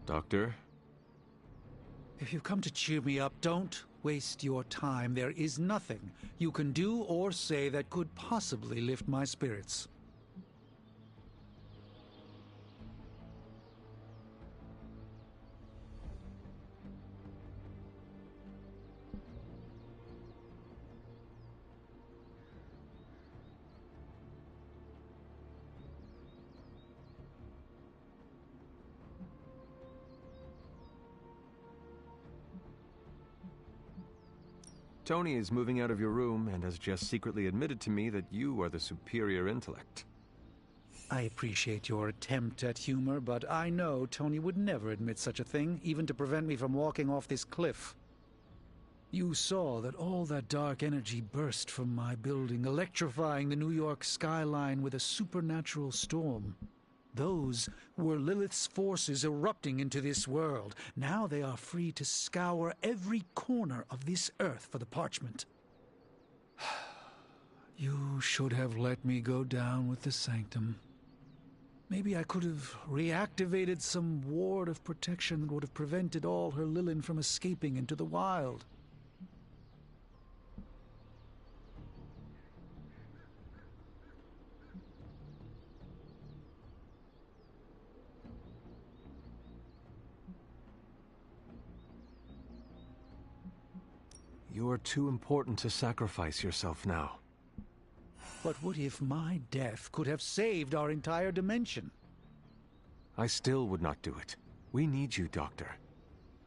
Doctor? If you've come to cheer me up, don't waste your time. There is nothing you can do or say that could possibly lift my spirits. Tony is moving out of your room and has just secretly admitted to me that you are the superior intellect. I appreciate your attempt at humor, but I know Tony would never admit such a thing, even to prevent me from walking off this cliff. You saw that all that dark energy burst from my building, electrifying the New York skyline with a supernatural storm. Those were Lilith's forces erupting into this world. Now they are free to scour every corner of this earth for the parchment. You should have let me go down with the sanctum. Maybe I could have reactivated some ward of protection that would have prevented all her Lilin from escaping into the wild. You are too important to sacrifice yourself now. But what if my death could have saved our entire dimension? I still would not do it. We need you, Doctor.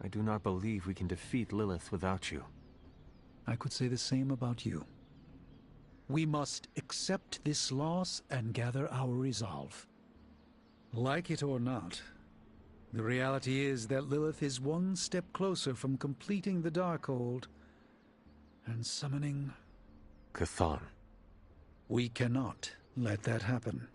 I do not believe we can defeat Lilith without you. I could say the same about you. We must accept this loss and gather our resolve. Like it or not, the reality is that Lilith is one step closer from completing the Darkhold and summoning Chthon. We cannot let that happen.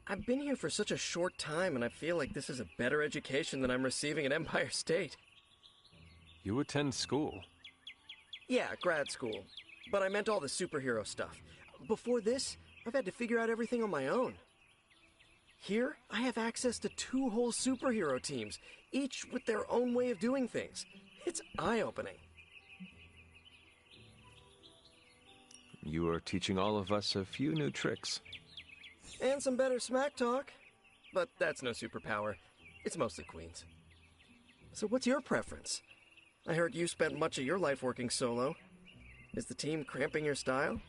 I've been here for such a short time, and I feel like this is a better education than I'm receiving at Empire State. You attend school? Yeah, grad school. But I meant all the superhero stuff. Before this, I've had to figure out everything on my own. Here, I have access to 2 whole superhero teams, each with their own way of doing things. It's eye-opening. You are teaching all of us a few new tricks. And some better smack talk. But that's no superpower. It's mostly queens. So what's your preference? I heard you spent much of your life working solo. Is the team cramping your style?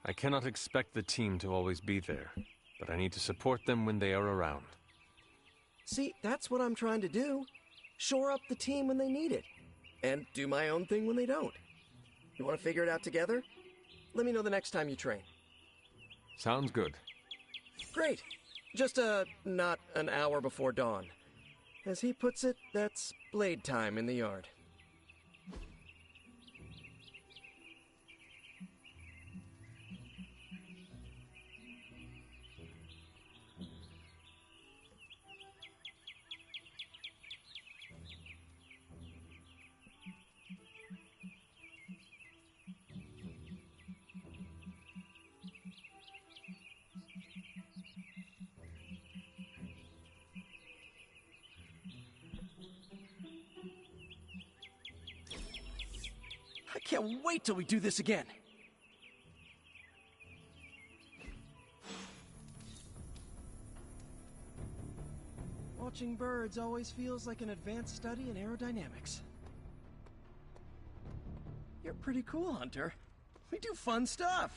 I cannot expect the team to always be there, but I need to support them when they are around. See, that's what I'm trying to do. Shore up the team when they need it. And do my own thing when they don't. You want to figure it out together? Let me know the next time you train. Sounds good. Great. Just, not an hour before dawn. As he puts it, that's blade time in the yard. I can't wait till we do this again. Watching birds always feels like an advanced study in aerodynamics. You're pretty cool, Hunter. We do fun stuff.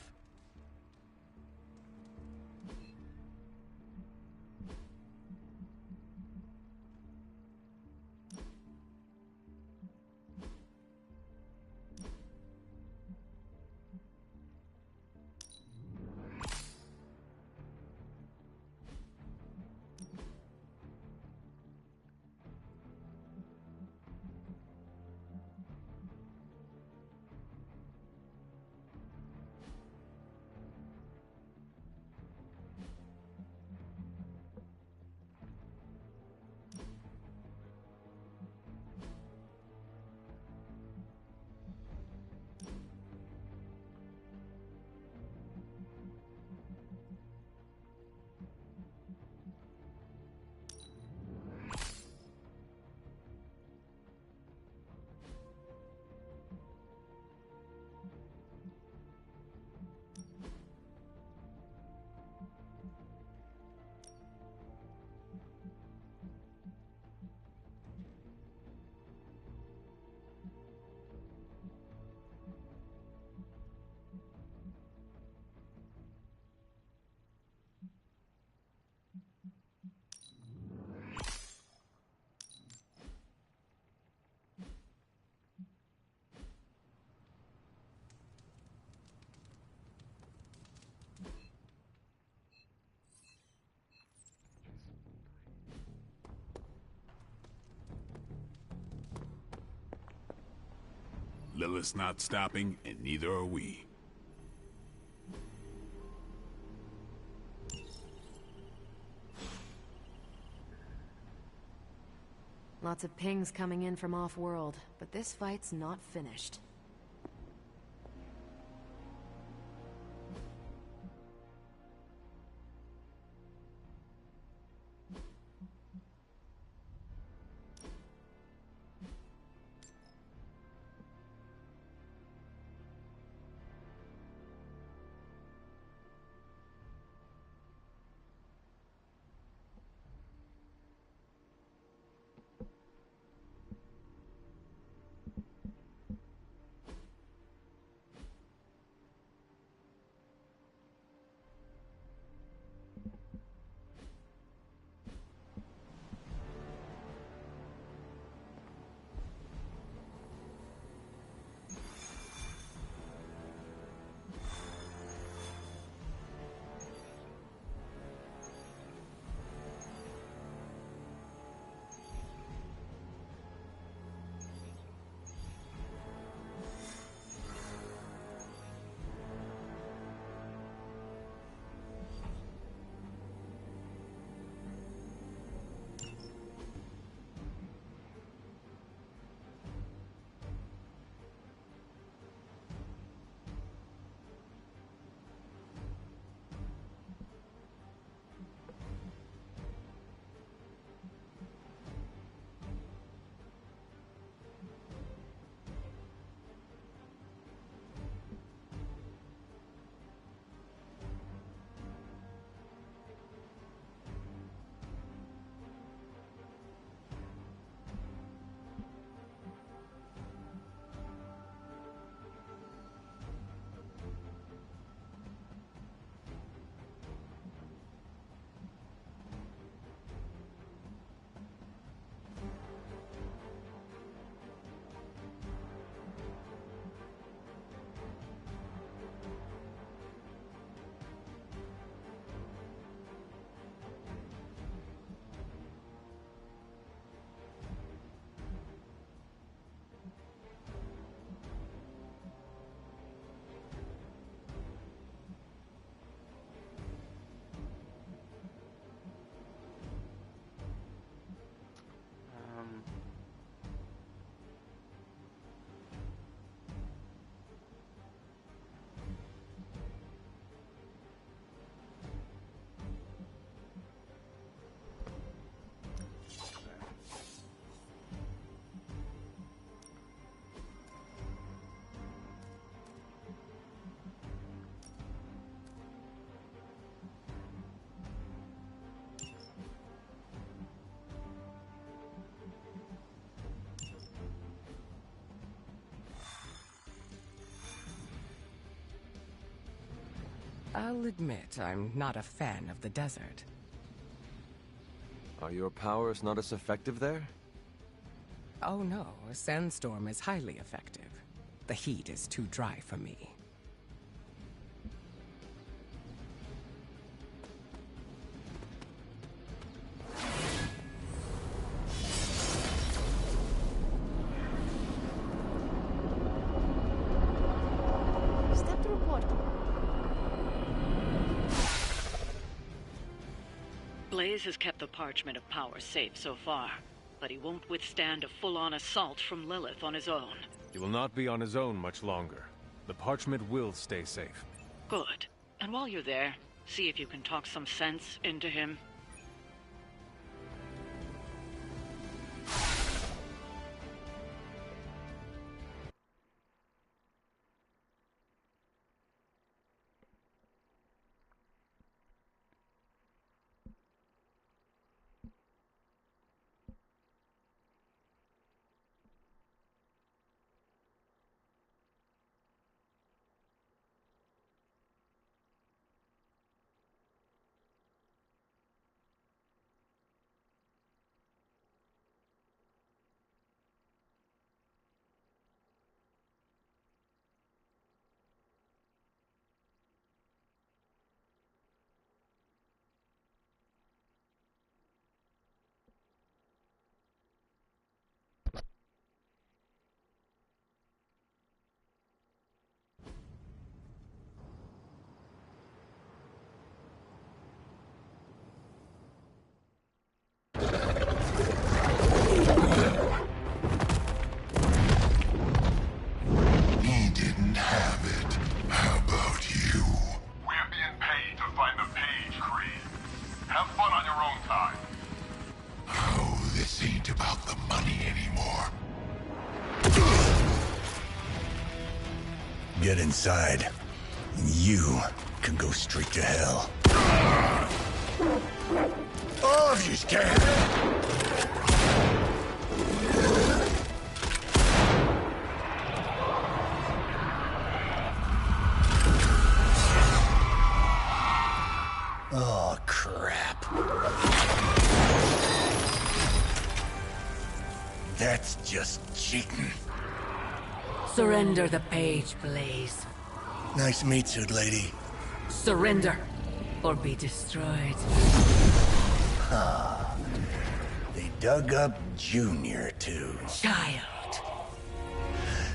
Lilith's not stopping, and neither are we. Lots of pings coming in from off-world, but this fight's not finished. I'll admit I'm not a fan of the desert. Are your powers not as effective there? Oh no, a sandstorm is highly effective. The heat is too dry for me. Step through portal. Blaze has kept the Parchment of Power safe so far, but he won't withstand a full-on assault from Lilith on his own. He will not be on his own much longer. The parchment will stay safe. Good. And while you're there, see if you can talk some sense into him. get inside, and you can go straight to hell. All of you can! Oh, crap. That's just cheating. Surrender the page, Blaze. Nice meet you, lady. Surrender, or be destroyed. Ah, they dug up Junior, too. Child.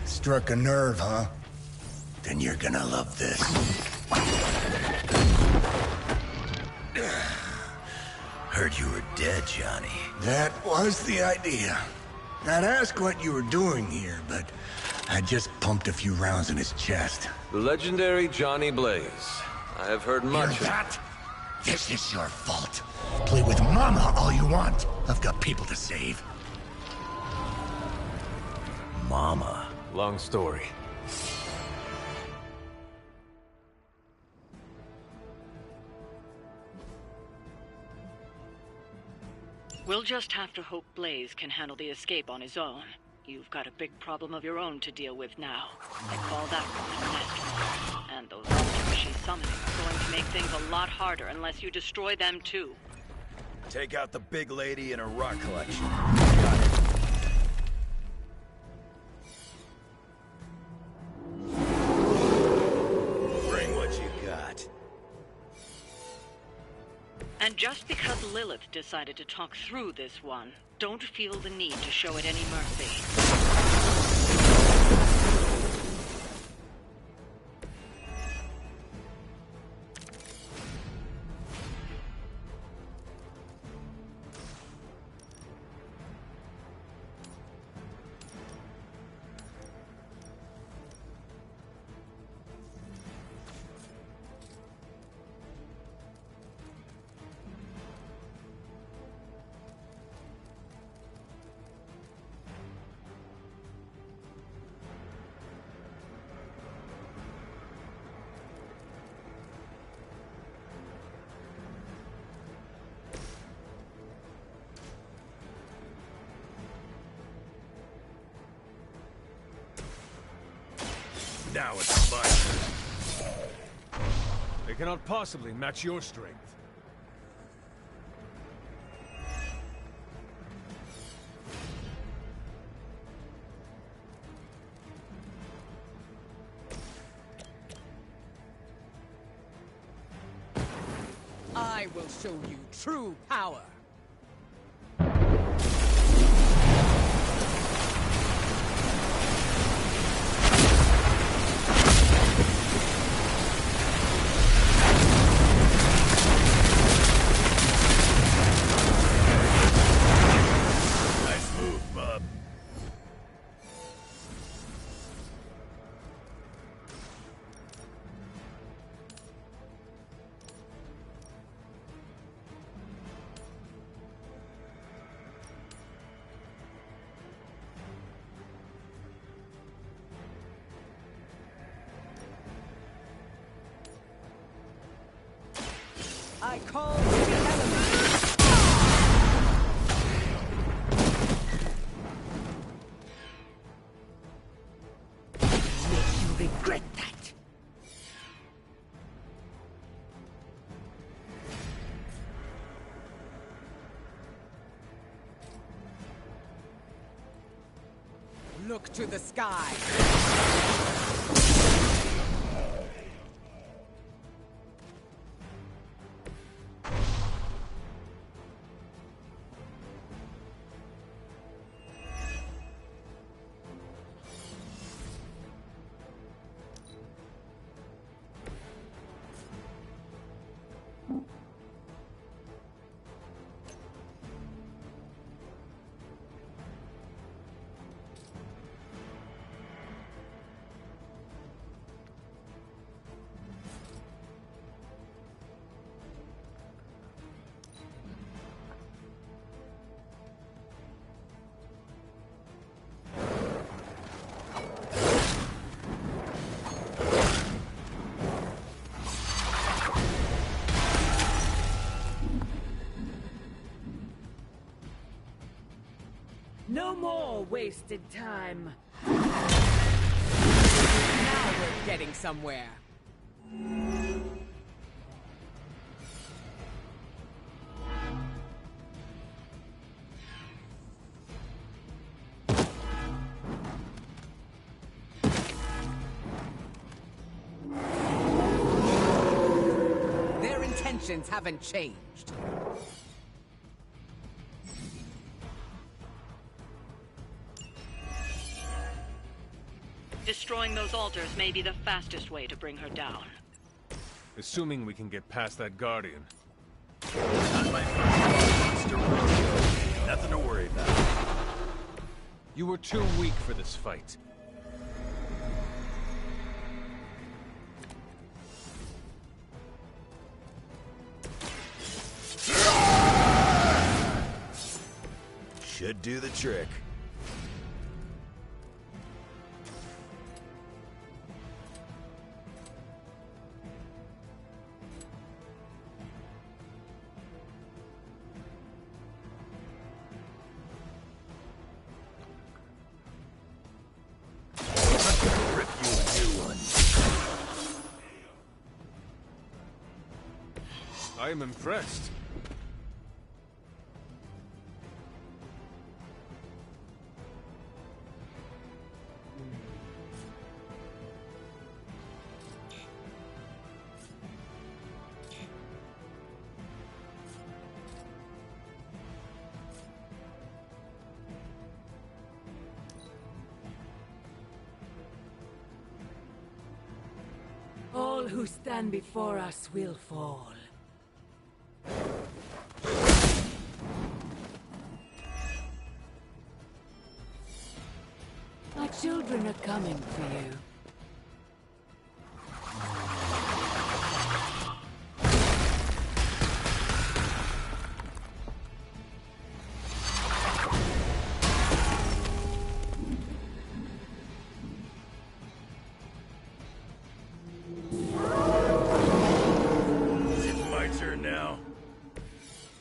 Struck a nerve, huh? Then you're gonna love this. Heard you were dead, Johnny. That was the idea. I'd ask what you were doing here, but I just pumped a few rounds in his chest. The legendary Johnny Blaze. I have heard much Hear that? This is your fault. Play with Mama all you want. I've got people to save. Mama. Long story. We'll just have to hope Blaze can handle the escape on his own. You've got a big problem of your own to deal with now. I call that one Nest. And those monsters she's summoning are going to make things a lot harder unless you destroy them too. Take out the big lady and her rock collection. Bring what you got. And just because Lilith decided to talk through this one, don't feel the need to show it any mercy. Now it's mine. They cannot possibly match your strength. I will show you true power. I call to the elements. Make you regret that. Look to the sky. All wasted time. Now we're getting somewhere. Their intentions haven't changed. Destroying those altars may be the fastest way to bring her down. Assuming we can get past that Guardian. Not my first monster rodeo. Nothing to worry about. You were too weak for this fight. Should do the trick. I am impressed. All who stand before us will fall. My children are coming for you.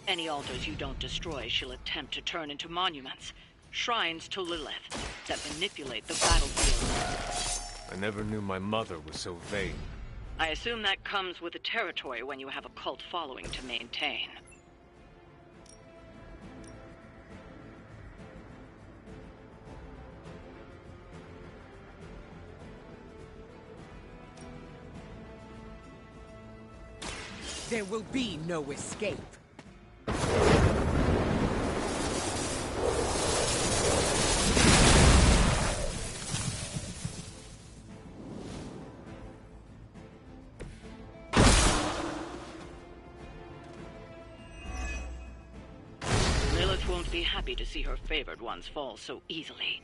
Any altars you don't destroy, she'll attempt to turn into monuments. Shrines to Lilith that manipulate the battlefield. I never knew my mother was so vain. I assume that comes with the territory when you have a cult following to maintain. There will be no escape. Lilith won't be happy to see her favored ones fall so easily.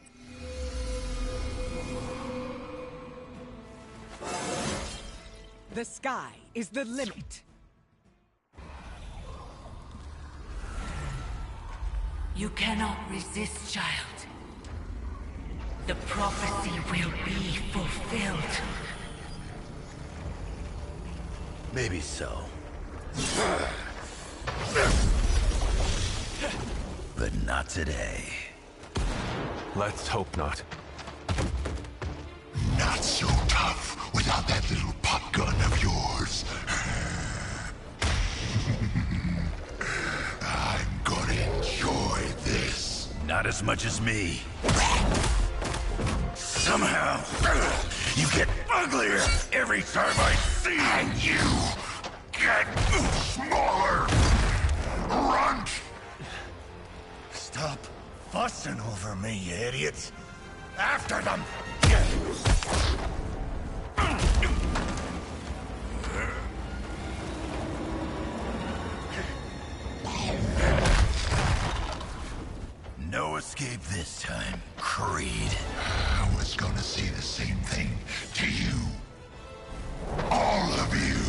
The sky is the limit. You cannot resist, child. The prophecy will be fulfilled. Maybe so. But not today. Let's hope not. Not so tough without that little pop gun of yours. I'm gonna enjoy this. Not as much as me. Somehow, you get uglier every time I see you. And you get smaller. Runt! Stop fussing over me, you idiots. After them! No escape this time, Creed. I was gonna say the same thing to you. All of you.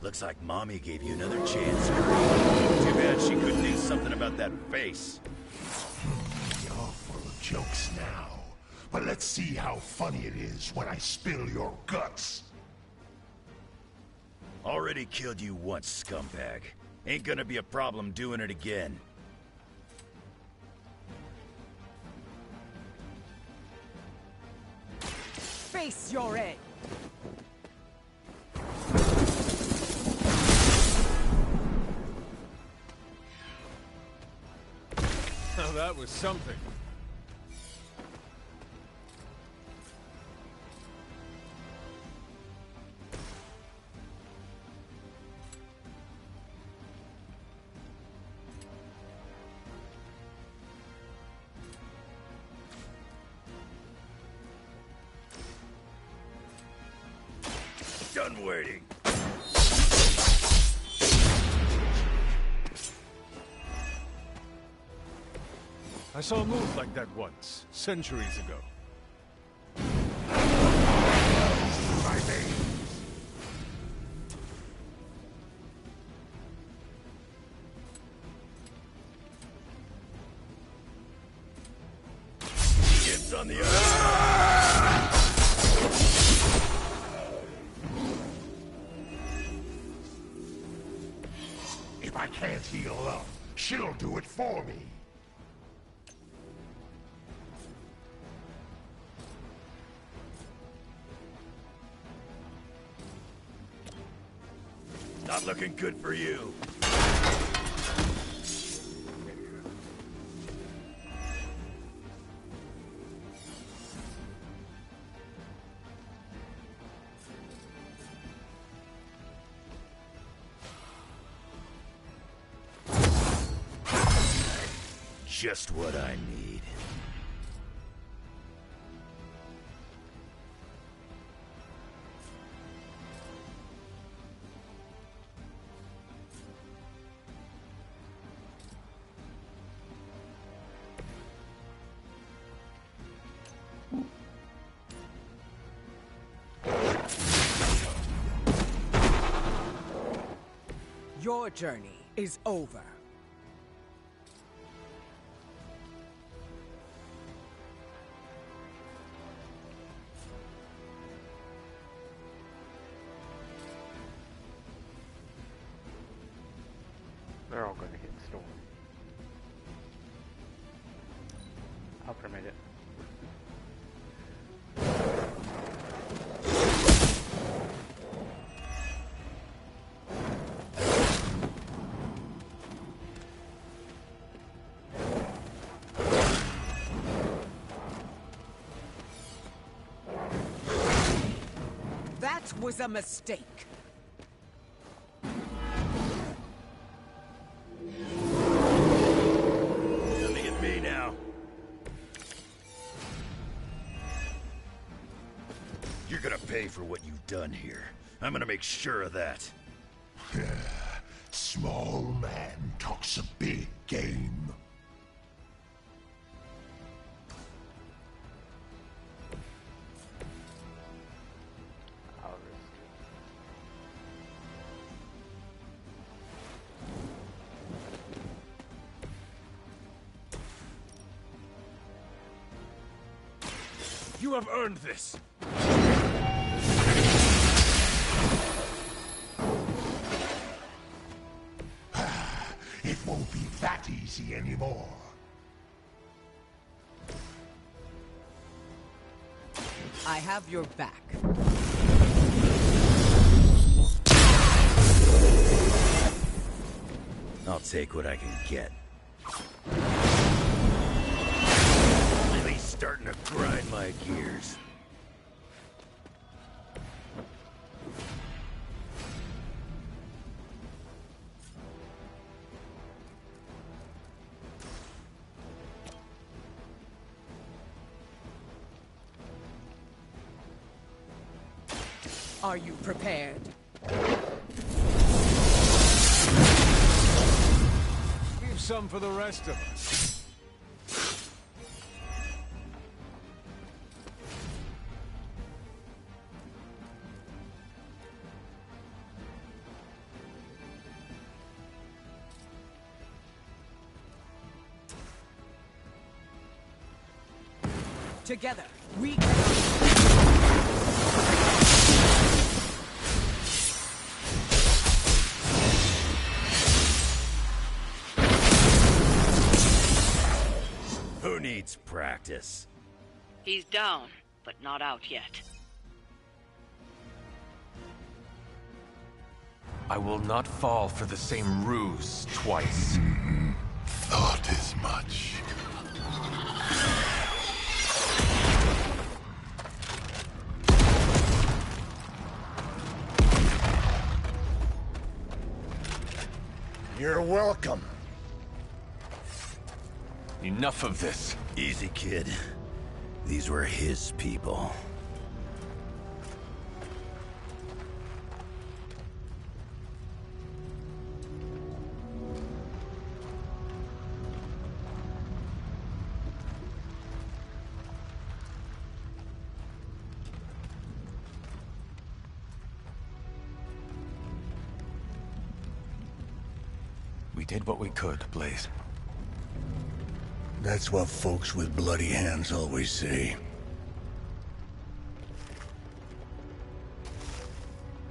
Looks like Mommy gave you another chance, Creed. Too bad she couldn't do something about that face. You're full of jokes now. But let's see how funny it is when I spill your guts. Already killed you once, scumbag. Ain't gonna be a problem doing it again. Face your end! Now that was something. Done waiting. I saw a move like that once, centuries ago. My veins. Dibs on the other side. If I can't heal up, she'll do it for me. Not looking good for you. Just what I need. Your journey is over. They're all going to hit Storm. I'll permit it. That was a mistake. Coming at me now. You're gonna pay for what you've done here. I'm gonna make sure of that. Small man talks a big game. You have earned this. It won't be that easy anymore. I have your back. I'll take what I can get. Really starting to grind my gears. Are you prepared? Leave some for the rest of us. Together, we can... needs practice. He's down, but not out yet. I will not fall for the same ruse twice. Thought as much. You're welcome. Enough of this. Easy, kid. These were his people. We did what we could, Blaze. That's what folks with bloody hands always say.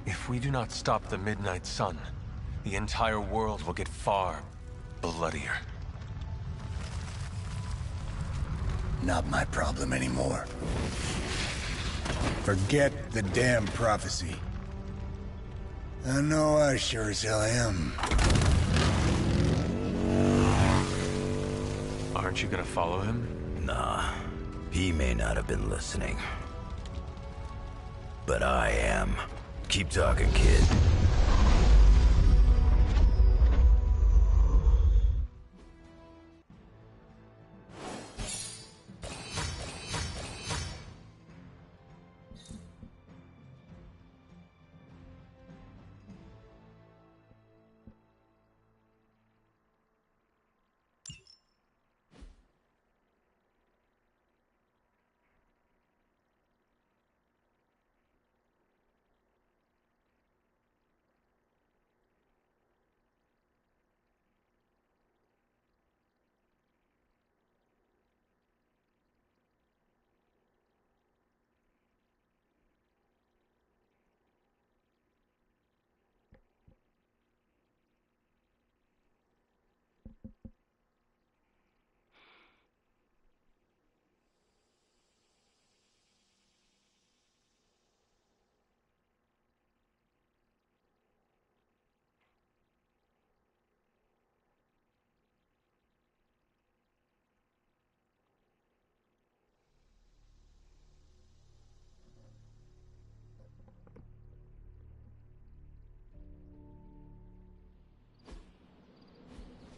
If we do not stop the Midnight Sun, the entire world will get far bloodier. Not my problem anymore. Forget the damn prophecy. I know I sure as hell am. Aren't you gonna follow him? Nah. He may not have been listening. But I am. Keep talking, kid.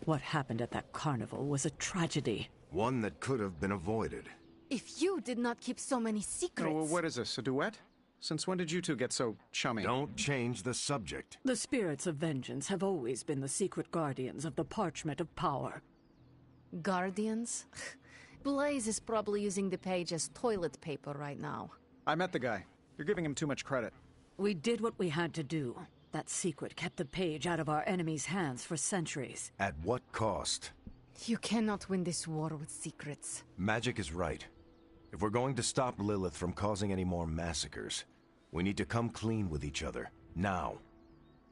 What happened at that carnival was a tragedy. One that could have been avoided. If you did not keep so many secrets... Oh, what is this, a duet? Since when did you two get so chummy? Don't change the subject. The spirits of vengeance have always been the secret guardians of the parchment of power. Guardians? Blaze is probably using the page as toilet paper right now. I met the guy. You're giving him too much credit. We did what we had to do. That secret kept the page out of our enemies' hands for centuries. At what cost? You cannot win this war with secrets. Magic is right. If we're going to stop Lilith from causing any more massacres, we need to come clean with each other. Now.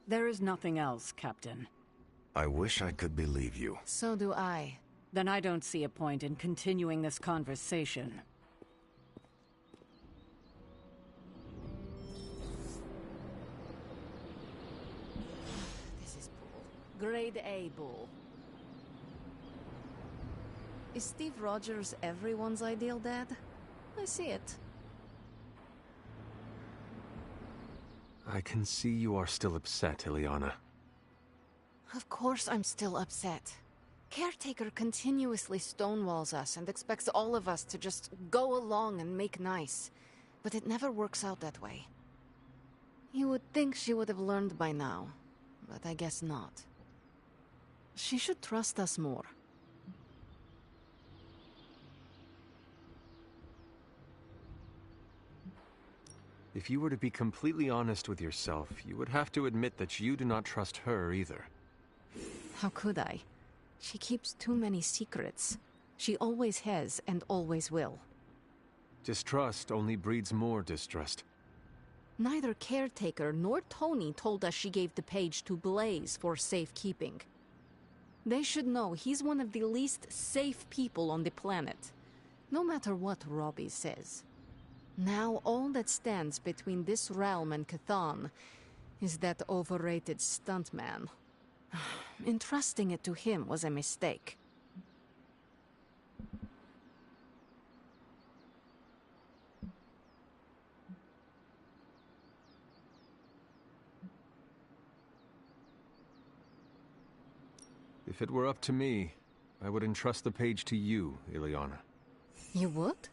There is nothing else, Captain. I wish I could believe you. So do I. Then I don't see a point in continuing this conversation. This is bull. Grade A bull. Is Steve Rogers everyone's ideal dad? I see it. I can see you are still upset, Ileana. Of course I'm still upset. Caretaker continuously stonewalls us and expects all of us to just go along and make nice. But it never works out that way. You would think she would have learned by now, but I guess not. She should trust us more. If you were to be completely honest with yourself, you would have to admit that you do not trust her either. How could I? She keeps too many secrets. She always has and always will. Distrust only breeds more distrust. Neither Caretaker nor Tony told us she gave the page to Blaze for safekeeping. They should know he's one of the least safe people on the planet. No matter what Robbie says. Now all that stands between this realm and Chthon is that overrated stuntman. Entrusting it to him was a mistake. If it were up to me, I would entrust the page to you, Ileana. You would?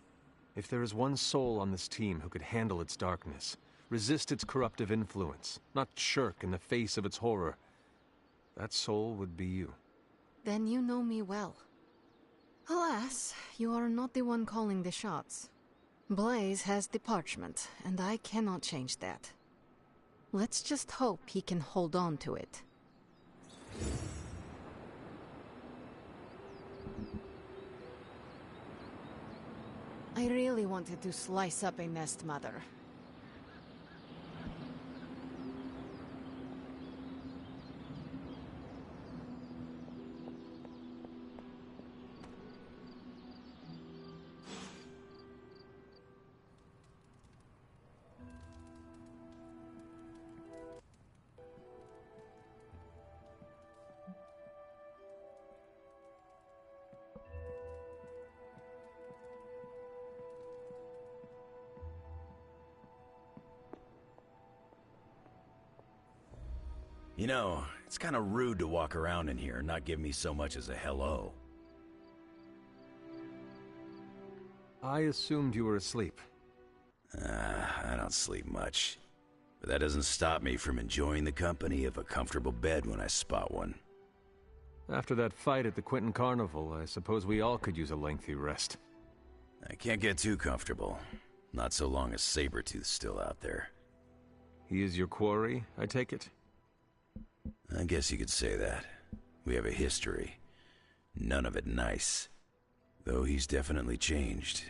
If there is one soul on this team who could handle its darkness, resist its corruptive influence, not shirk in the face of its horror, that soul would be you. Then you know me well. Alas, you are not the one calling the shots. Blaze has the parchment, and I cannot change that. Let's just hope he can hold on to it. I really wanted to slice up a nest mother. You know, it's kind of rude to walk around in here and not give me so much as a hello. I assumed you were asleep. I don't sleep much. But that doesn't stop me from enjoying the company of a comfortable bed when I spot one. After that fight at the Quentin Carnival, I suppose we all could use a lengthy rest. I can't get too comfortable. Not so long as Sabretooth's still out there. He is your quarry, I take it? I guess you could say that. We have a history. None of it nice. Though he's definitely changed.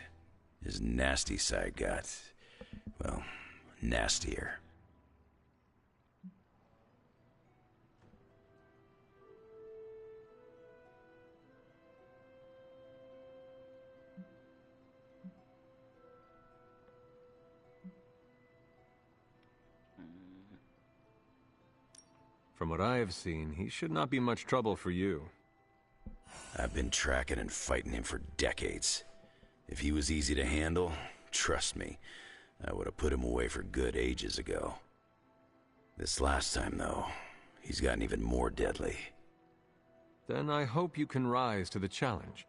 His nasty side got, well, nastier. From what I have seen, he should not be much trouble for you. I've been tracking and fighting him for decades. If he was easy to handle, trust me, I would have put him away for good ages ago. This last time, though, he's gotten even more deadly. Then I hope you can rise to the challenge.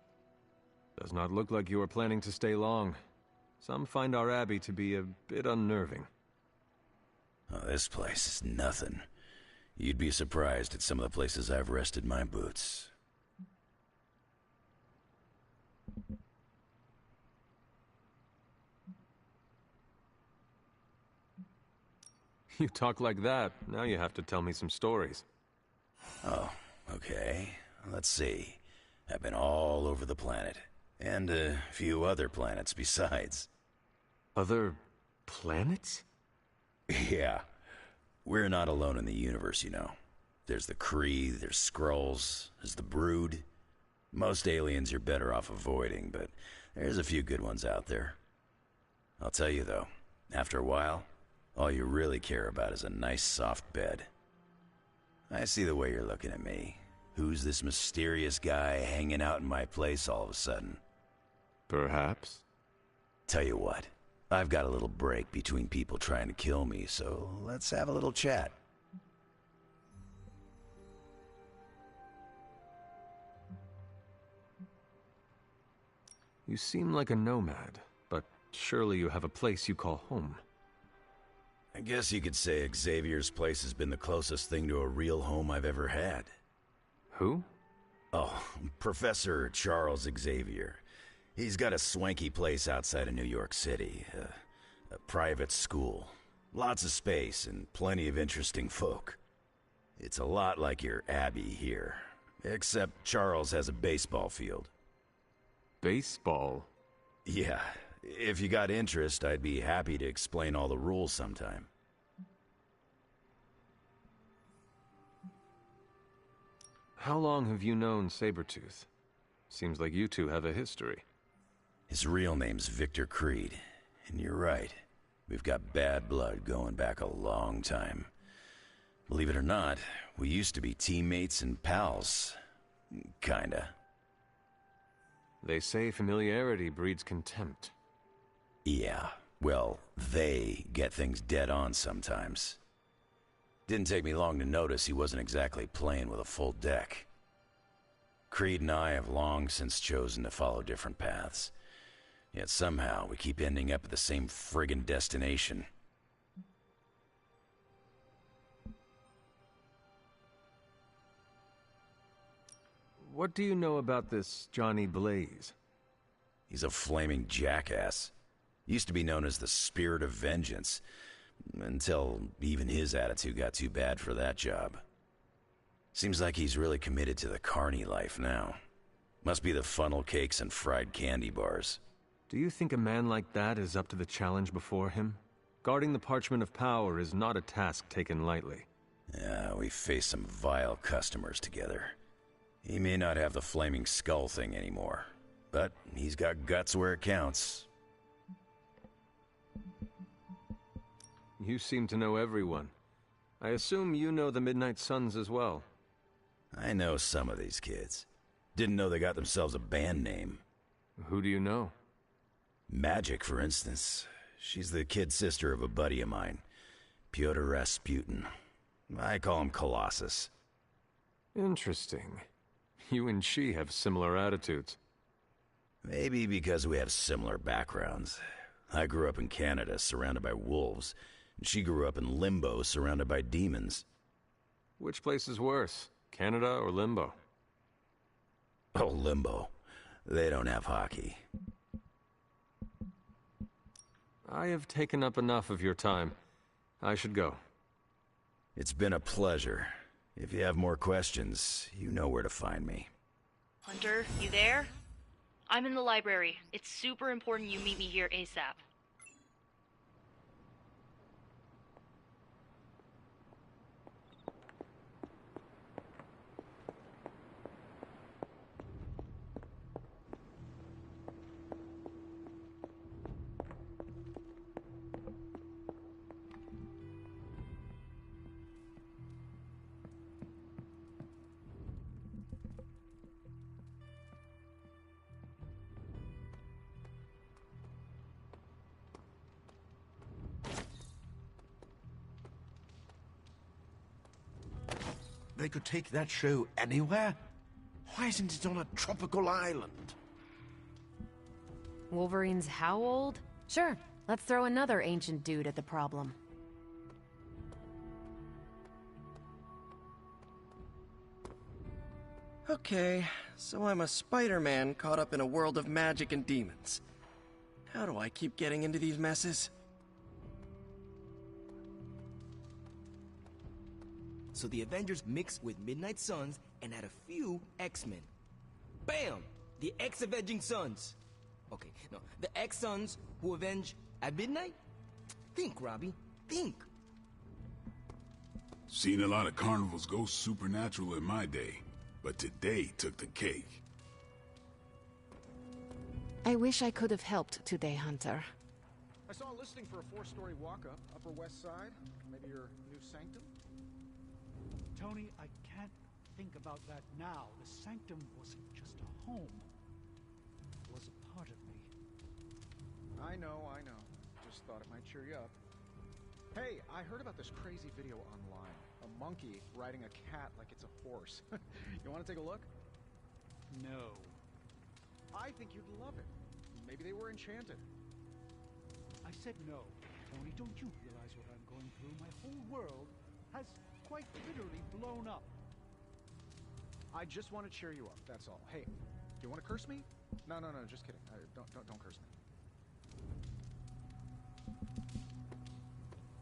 Does not look like you are planning to stay long. Some find our abbey to be a bit unnerving. Oh, this place is nothing. You'd be surprised at some of the places I've rested my boots. You talk like that, now you have to tell me some stories. Oh, okay. Let's see. I've been all over the planet. And a few other planets besides. Other planets? Yeah. We're not alone in the universe, you know. There's the Kree, there's Skrulls, there's the Brood. Most aliens you're better off avoiding, but there's a few good ones out there. I'll tell you though, after a while, all you really care about is a nice soft bed. I see the way you're looking at me. Who's this mysterious guy hanging out in my place all of a sudden? Perhaps. Tell you what, I've got a little break between people trying to kill me, so let's have a little chat. You seem like a nomad, but surely you have a place you call home. I guess you could say Xavier's place has been the closest thing to a real home I've ever had. Who? Oh, Professor Charles Xavier. He's got a swanky place outside of New York City. A private school. Lots of space and plenty of interesting folk. It's a lot like your Abbey here. Except Charles has a baseball field. Baseball? Yeah. If you got interest, I'd be happy to explain all the rules sometime. How long have you known Sabretooth? Seems like you two have a history. His real name's Victor Creed. And you're right. We've got bad blood going back a long time. Believe it or not, we used to be teammates and pals. Kinda. They say familiarity breeds contempt. Yeah, well, they get things dead on sometimes. Didn't take me long to notice he wasn't exactly playing with a full deck. Creed and I have long since chosen to follow different paths. Yet somehow we keep ending up at the same friggin' destination. What do you know about this Johnny Blaze? He's a flaming jackass. Used to be known as the Spirit of Vengeance, until even his attitude got too bad for that job. Seems like he's really committed to the carny life now. Must be the funnel cakes and fried candy bars. Do you think a man like that is up to the challenge before him? Guarding the Parchment of Power is not a task taken lightly. Yeah, we faced some vile customers together. He may not have the flaming skull thing anymore, but he's got guts where it counts. You seem to know everyone. I assume you know the Midnight Suns as well. I know some of these kids. Didn't know they got themselves a band name. Who do you know? Magic, for instance. She's the kid sister of a buddy of mine, Pyotr Rasputin. I call him Colossus. Interesting. You and she have similar attitudes. Maybe because we have similar backgrounds. I grew up in Canada, surrounded by wolves, and she grew up in Limbo, surrounded by demons. Which place is worse, Canada or Limbo? Oh, Limbo. They don't have hockey. I have taken up enough of your time. I should go. It's been a pleasure. If you have more questions, you know where to find me. Hunter, you there? I'm in the library. It's super important you meet me here ASAP. They could take that show anywhere? Why isn't it on a tropical island? Wolverine's how old? Sure, let's throw another ancient dude at the problem. Okay, so I'm a Spider-Man caught up in a world of magic and demons. How do I keep getting into these messes? So the Avengers mixed with Midnight Suns and had a few X-Men. Bam! The X-Avenging Suns. Okay, no, the X-Suns who avenge at midnight? Think, Robbie, think. Seen a lot of carnivals go supernatural in my day, but today took the cake. I wish I could have helped today, Hunter. I saw a listing for a 4-story walk-up, Upper West Side. Maybe your new sanctum? Tony, I can't think about that now. The sanctum wasn't just a home. It was a part of me. I know. Just thought it might cheer you up. Hey, I heard about this crazy video online. A monkey riding a cat like it's a horse. You want to take a look? No. I think you'd love it. Maybe they were enchanted. I said no. Tony, don't you realize what I'm going through? My whole world has quite literally blown up. I just want to cheer you up, that's all. Hey, do you want to curse me? No, just kidding. Don't curse me.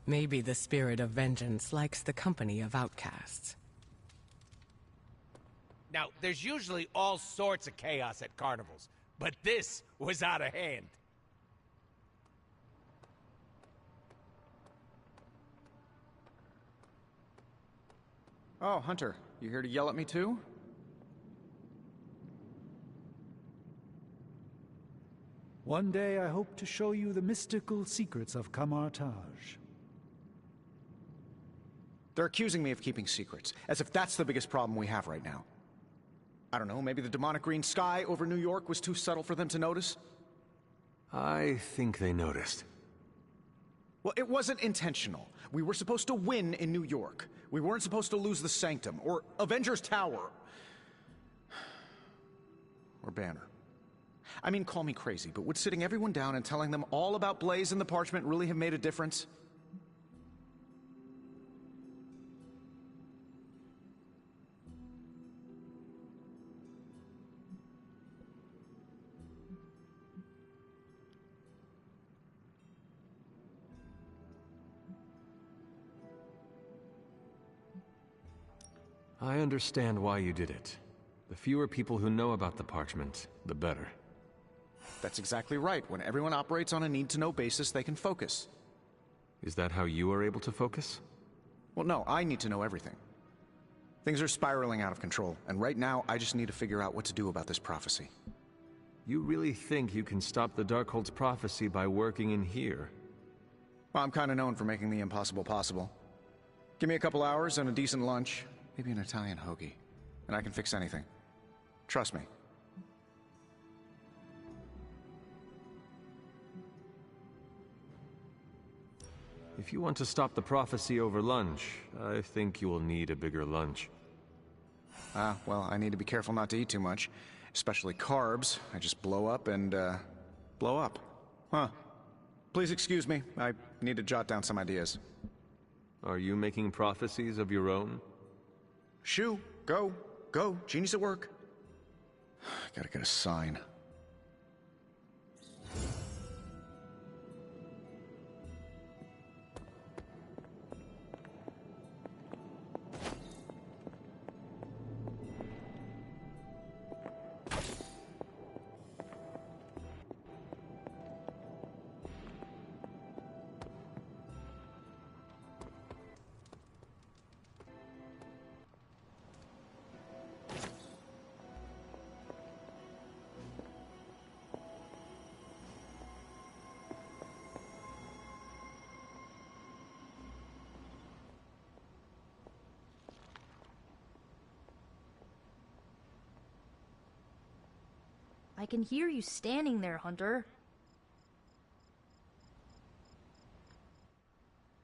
Maybe the Spirit of Vengeance likes the company of outcasts. Now, there's usually all sorts of chaos at carnivals, but this was out of hand. Oh, Hunter, you here to yell at me too? One day I hope to show you the mystical secrets of Kamartaj. They're accusing me of keeping secrets, as if that's the biggest problem we have right now. I don't know, maybe the demonic green sky over New York was too subtle for them to notice? I think they noticed. Well, it wasn't intentional. We were supposed to win in New York. We weren't supposed to lose the Sanctum, or Avengers Tower. Or Banner. I mean, call me crazy, but would sitting everyone down and telling them all about Blaze and the Parchment really have made a difference? I understand why you did it. The fewer people who know about the Parchment, the better. That's exactly right. When everyone operates on a need-to-know basis, they can focus. Is that how you are able to focus? Well, no, I need to know everything. Things are spiraling out of control, and right now, I just need to figure out what to do about this prophecy. You really think you can stop the Darkhold's prophecy by working in here? Well, I'm kind of known for making the impossible possible. Give me a couple hours and a decent lunch, maybe an Italian hoagie, and I can fix anything. Trust me. If you want to stop the prophecy over lunch, I think you will need a bigger lunch. Well, I need to be careful not to eat too much, especially carbs. I just blow up and, blow up. Huh. Please excuse me. I need to jot down some ideas. Are you making prophecies of your own? Shoo, go, genius at work. Gotta get a sign. I can hear you standing there, Hunter.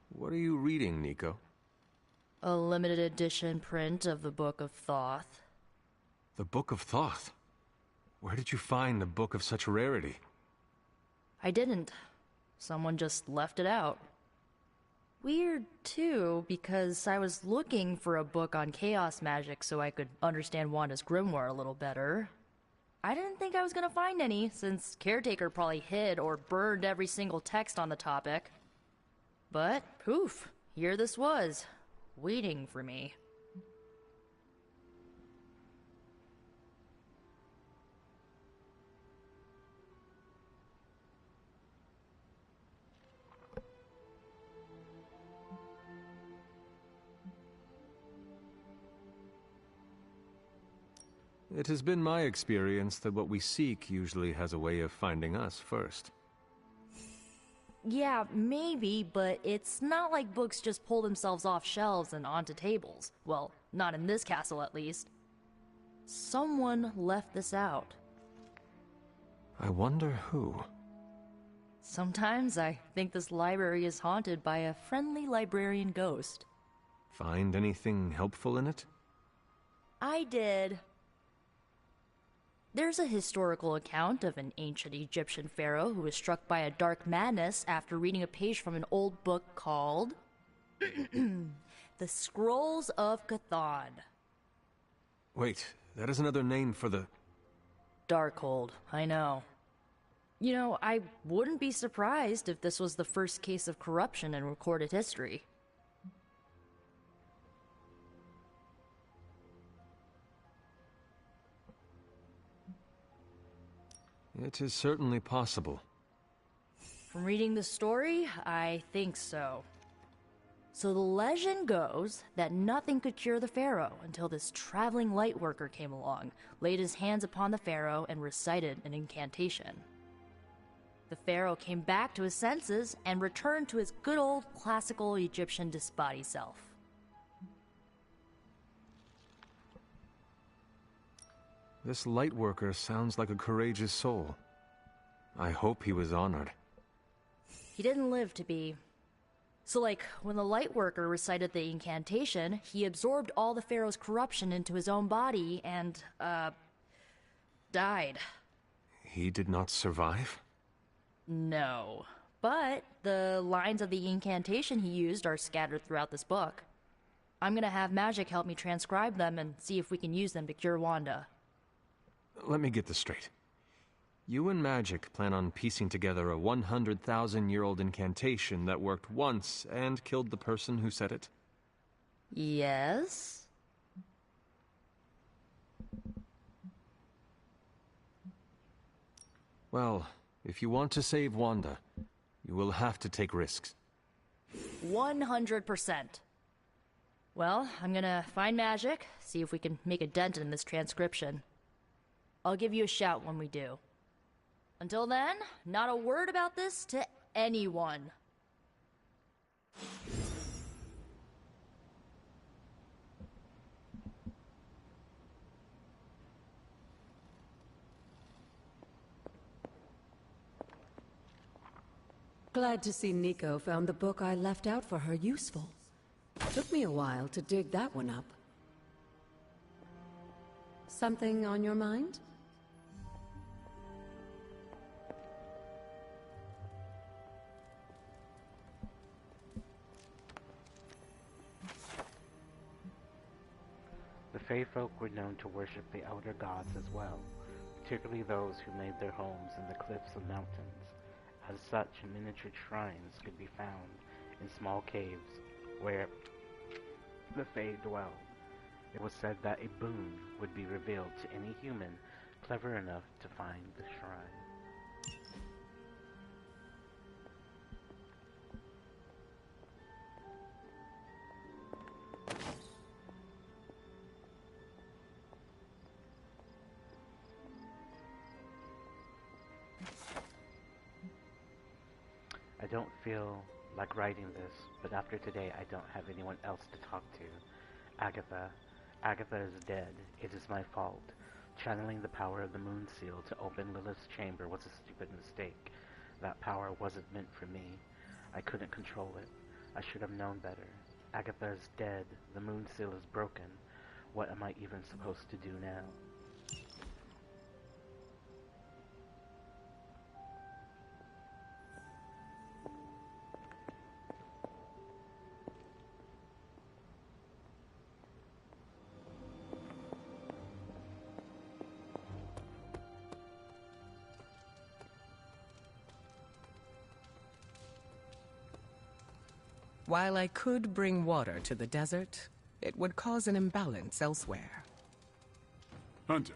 What are you reading, Nico? A limited edition print of the Book of Thoth. The Book of Thoth? Where did you find a book of such rarity? I didn't. Someone just left it out. Weird, too, because I was looking for a book on chaos magic so I could understand Wanda's grimoire a little better. I didn't think I was gonna find any, since Caretaker probably hid or burned every single text on the topic. But, poof, here this was, waiting for me. It has been my experience that what we seek usually has a way of finding us first. Yeah, maybe, but it's not like books just pull themselves off shelves and onto tables. Well, not in this castle at least. Someone left this out. I wonder who. Sometimes I think this library is haunted by a friendly librarian ghost. Find anything helpful in it? I did. There's a historical account of an ancient Egyptian pharaoh who was struck by a dark madness after reading a page from an old book called The Scrolls of Chthon. Wait, that is another name for the... Darkhold, I know. You know, I wouldn't be surprised if this was the first case of corruption in recorded history. It is certainly possible. From reading the story, I think so. So the legend goes that nothing could cure the pharaoh until this traveling light worker came along, laid his hands upon the pharaoh, and recited an incantation. the pharaoh came back to his senses and returned to his good old classical Egyptian disbody self. This lightworker sounds like a courageous soul. I hope he was honored. He didn't live to be. So, like, when the lightworker recited the incantation, he absorbed all the pharaoh's corruption into his own body and, died. He did not survive? No. But the lines of the incantation he used are scattered throughout this book. I'm gonna have magic help me transcribe them and see if we can use them to cure Wanda. Let me get this straight. You and Magic plan on piecing together a 100,000-year-old incantation that worked once and killed the person who said it? Yes? Well, if you want to save Wanda, you will have to take risks. 100%. Well, I'm gonna find Magic, see if we can make a dent in this transcription. I'll give you a shout when we do. Until then, not a word about this to anyone. Glad to see Nico found the book I left out for her useful. Took me a while to dig that one up. Something on your mind? The Fae folk were known to worship the elder gods as well, particularly those who made their homes in the cliffs and mountains. As such, miniature shrines could be found in small caves where the Fae dwelled. It was said that a boon would be revealed to any human clever enough to find the shrine. I don't feel like writing this, but after today I don't have anyone else to talk to. Agatha is dead. It is my fault. Channeling the power of the moon seal to open Lilith's chamber was a stupid mistake. That power wasn't meant for me. I couldn't control it. I should have known better. Agatha is dead. The moon seal is broken. What am I even supposed to do now? While I could bring water to the desert, it would cause an imbalance elsewhere. Hunter.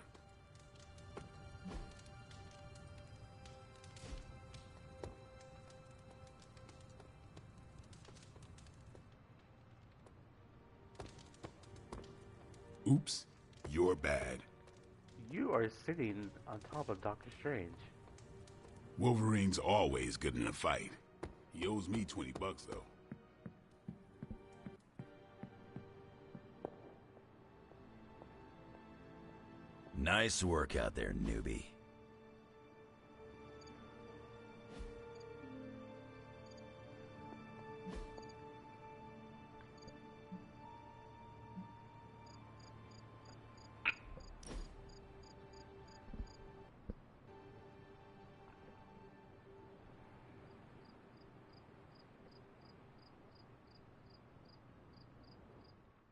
Oops, you're bad. You are sitting on top of Doctor Strange. Wolverine's always good in a fight. He owes me $20 though. Nice work out there, newbie.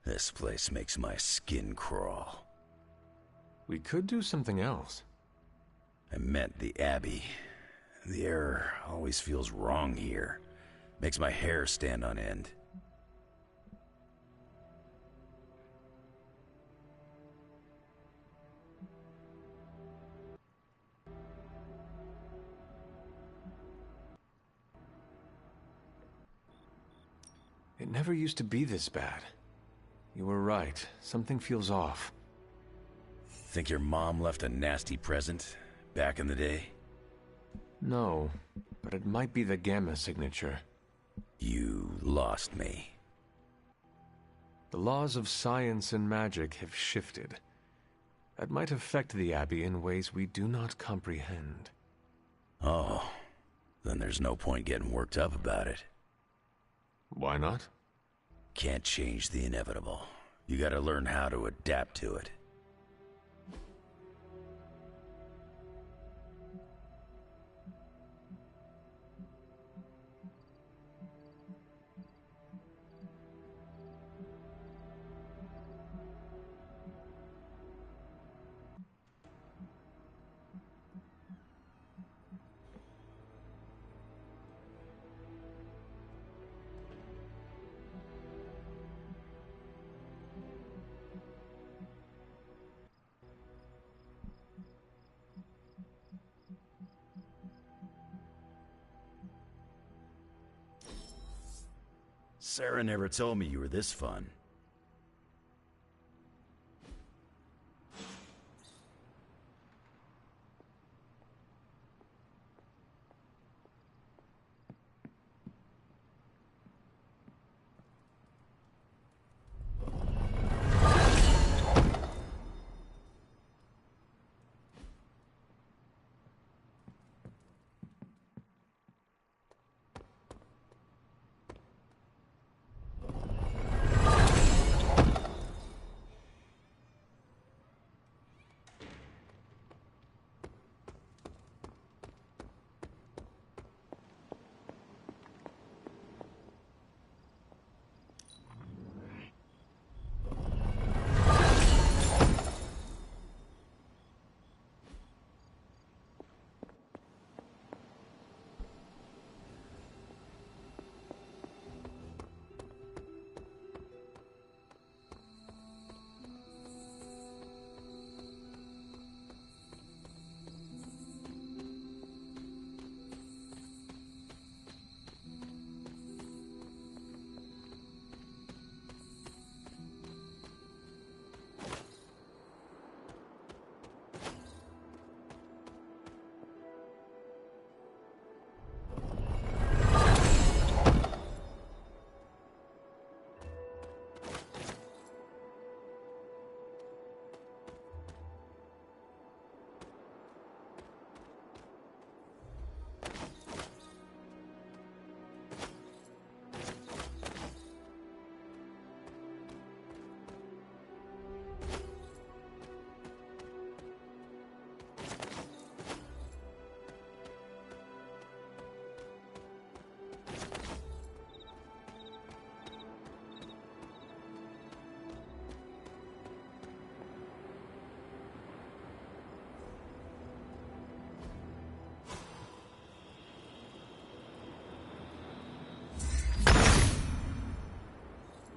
This place makes my skin crawl. We could do something else. I meant the Abbey. The air always feels wrong here. Makes my hair stand on end. It never used to be this bad. You were right. Something feels off. Think your mom left a nasty present back in the day? No, but it might be the Gamma signature. You lost me. The laws of science and magic have shifted. That might affect the Abbey in ways we do not comprehend. Oh, then there's no point getting worked up about it. Why not? Can't change the inevitable. You gotta learn how to adapt to it. Sarah never told me you were this fun.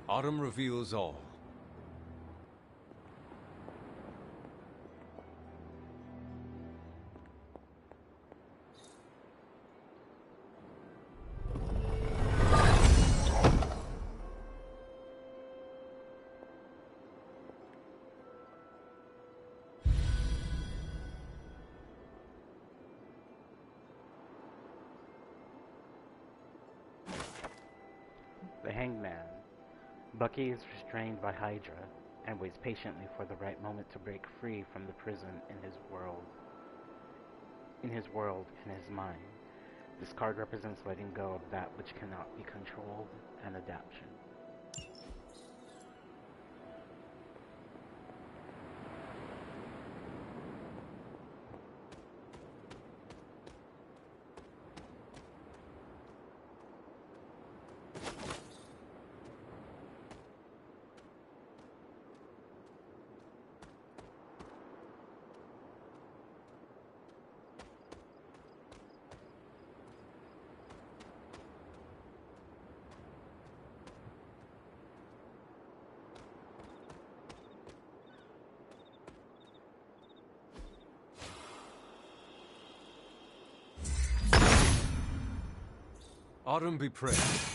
Autumn reveals all. The Hanged Man. Bucky is restrained by Hydra and waits patiently for the right moment to break free from the prison in his world, in his mind. This card represents letting go of that which cannot be controlled and adaptation. Autumn be praised.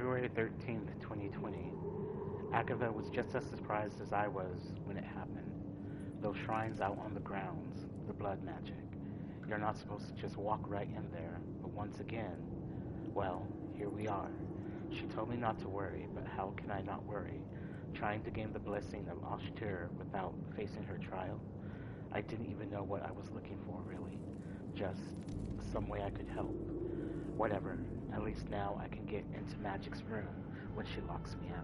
February 13th, 2020. Akava was just as surprised as I was when it happened. Those shrines out on the grounds, the blood magic. You're not supposed to just walk right in there, but once again, well, here we are. She told me not to worry, but how can I not worry? Trying to gain the blessing of Ashtur without facing her trial? I didn't even know what I was looking for, really. Just some way I could help. Whatever. At least now I can get into Magic's room when she locks me out.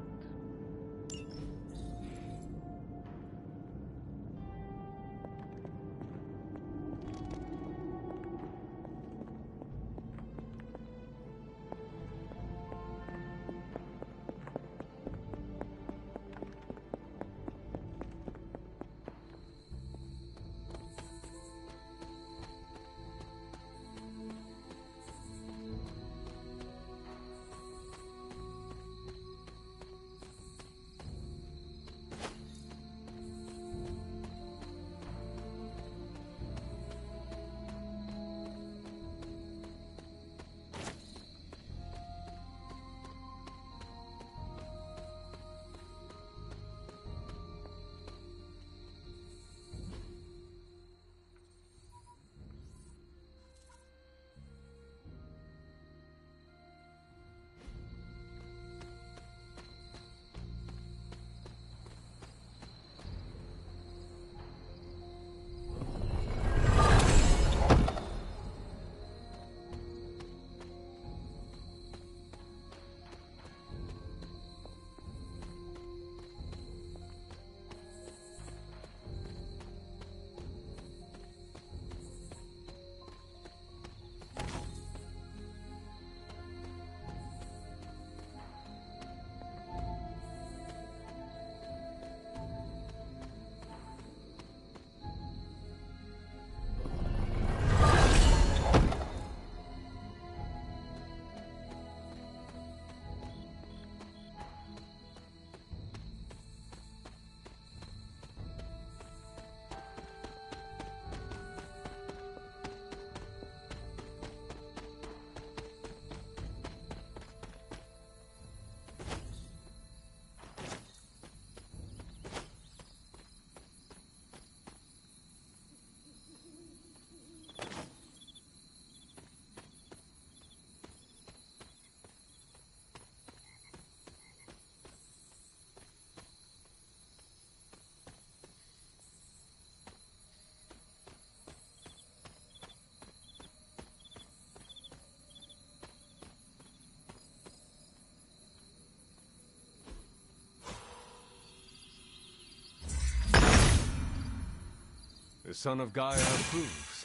The son of Gaia approves.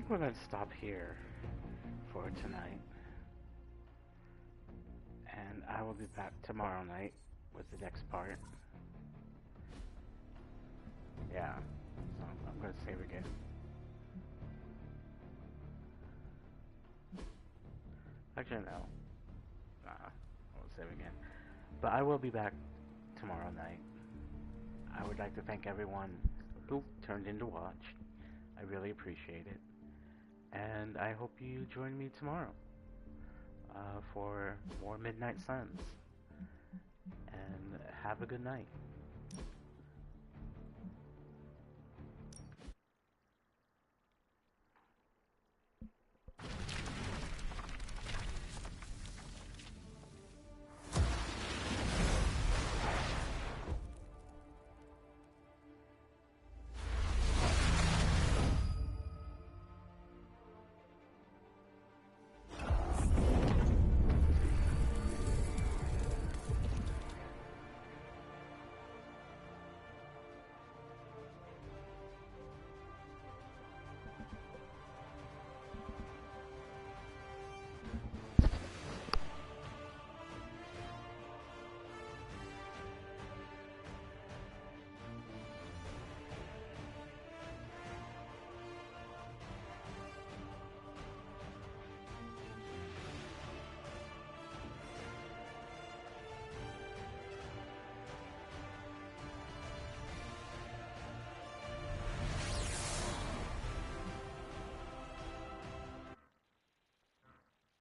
think we're going to stop here for tonight. And I will be back tomorrow night with the next part. Yeah, so I'm going to save again. Actually, no. I won't save again. But I will be back tomorrow night. I would like to thank everyone who turned in to watch. I really appreciate it. And I hope you join me tomorrow for more Midnight Suns. And have a good night.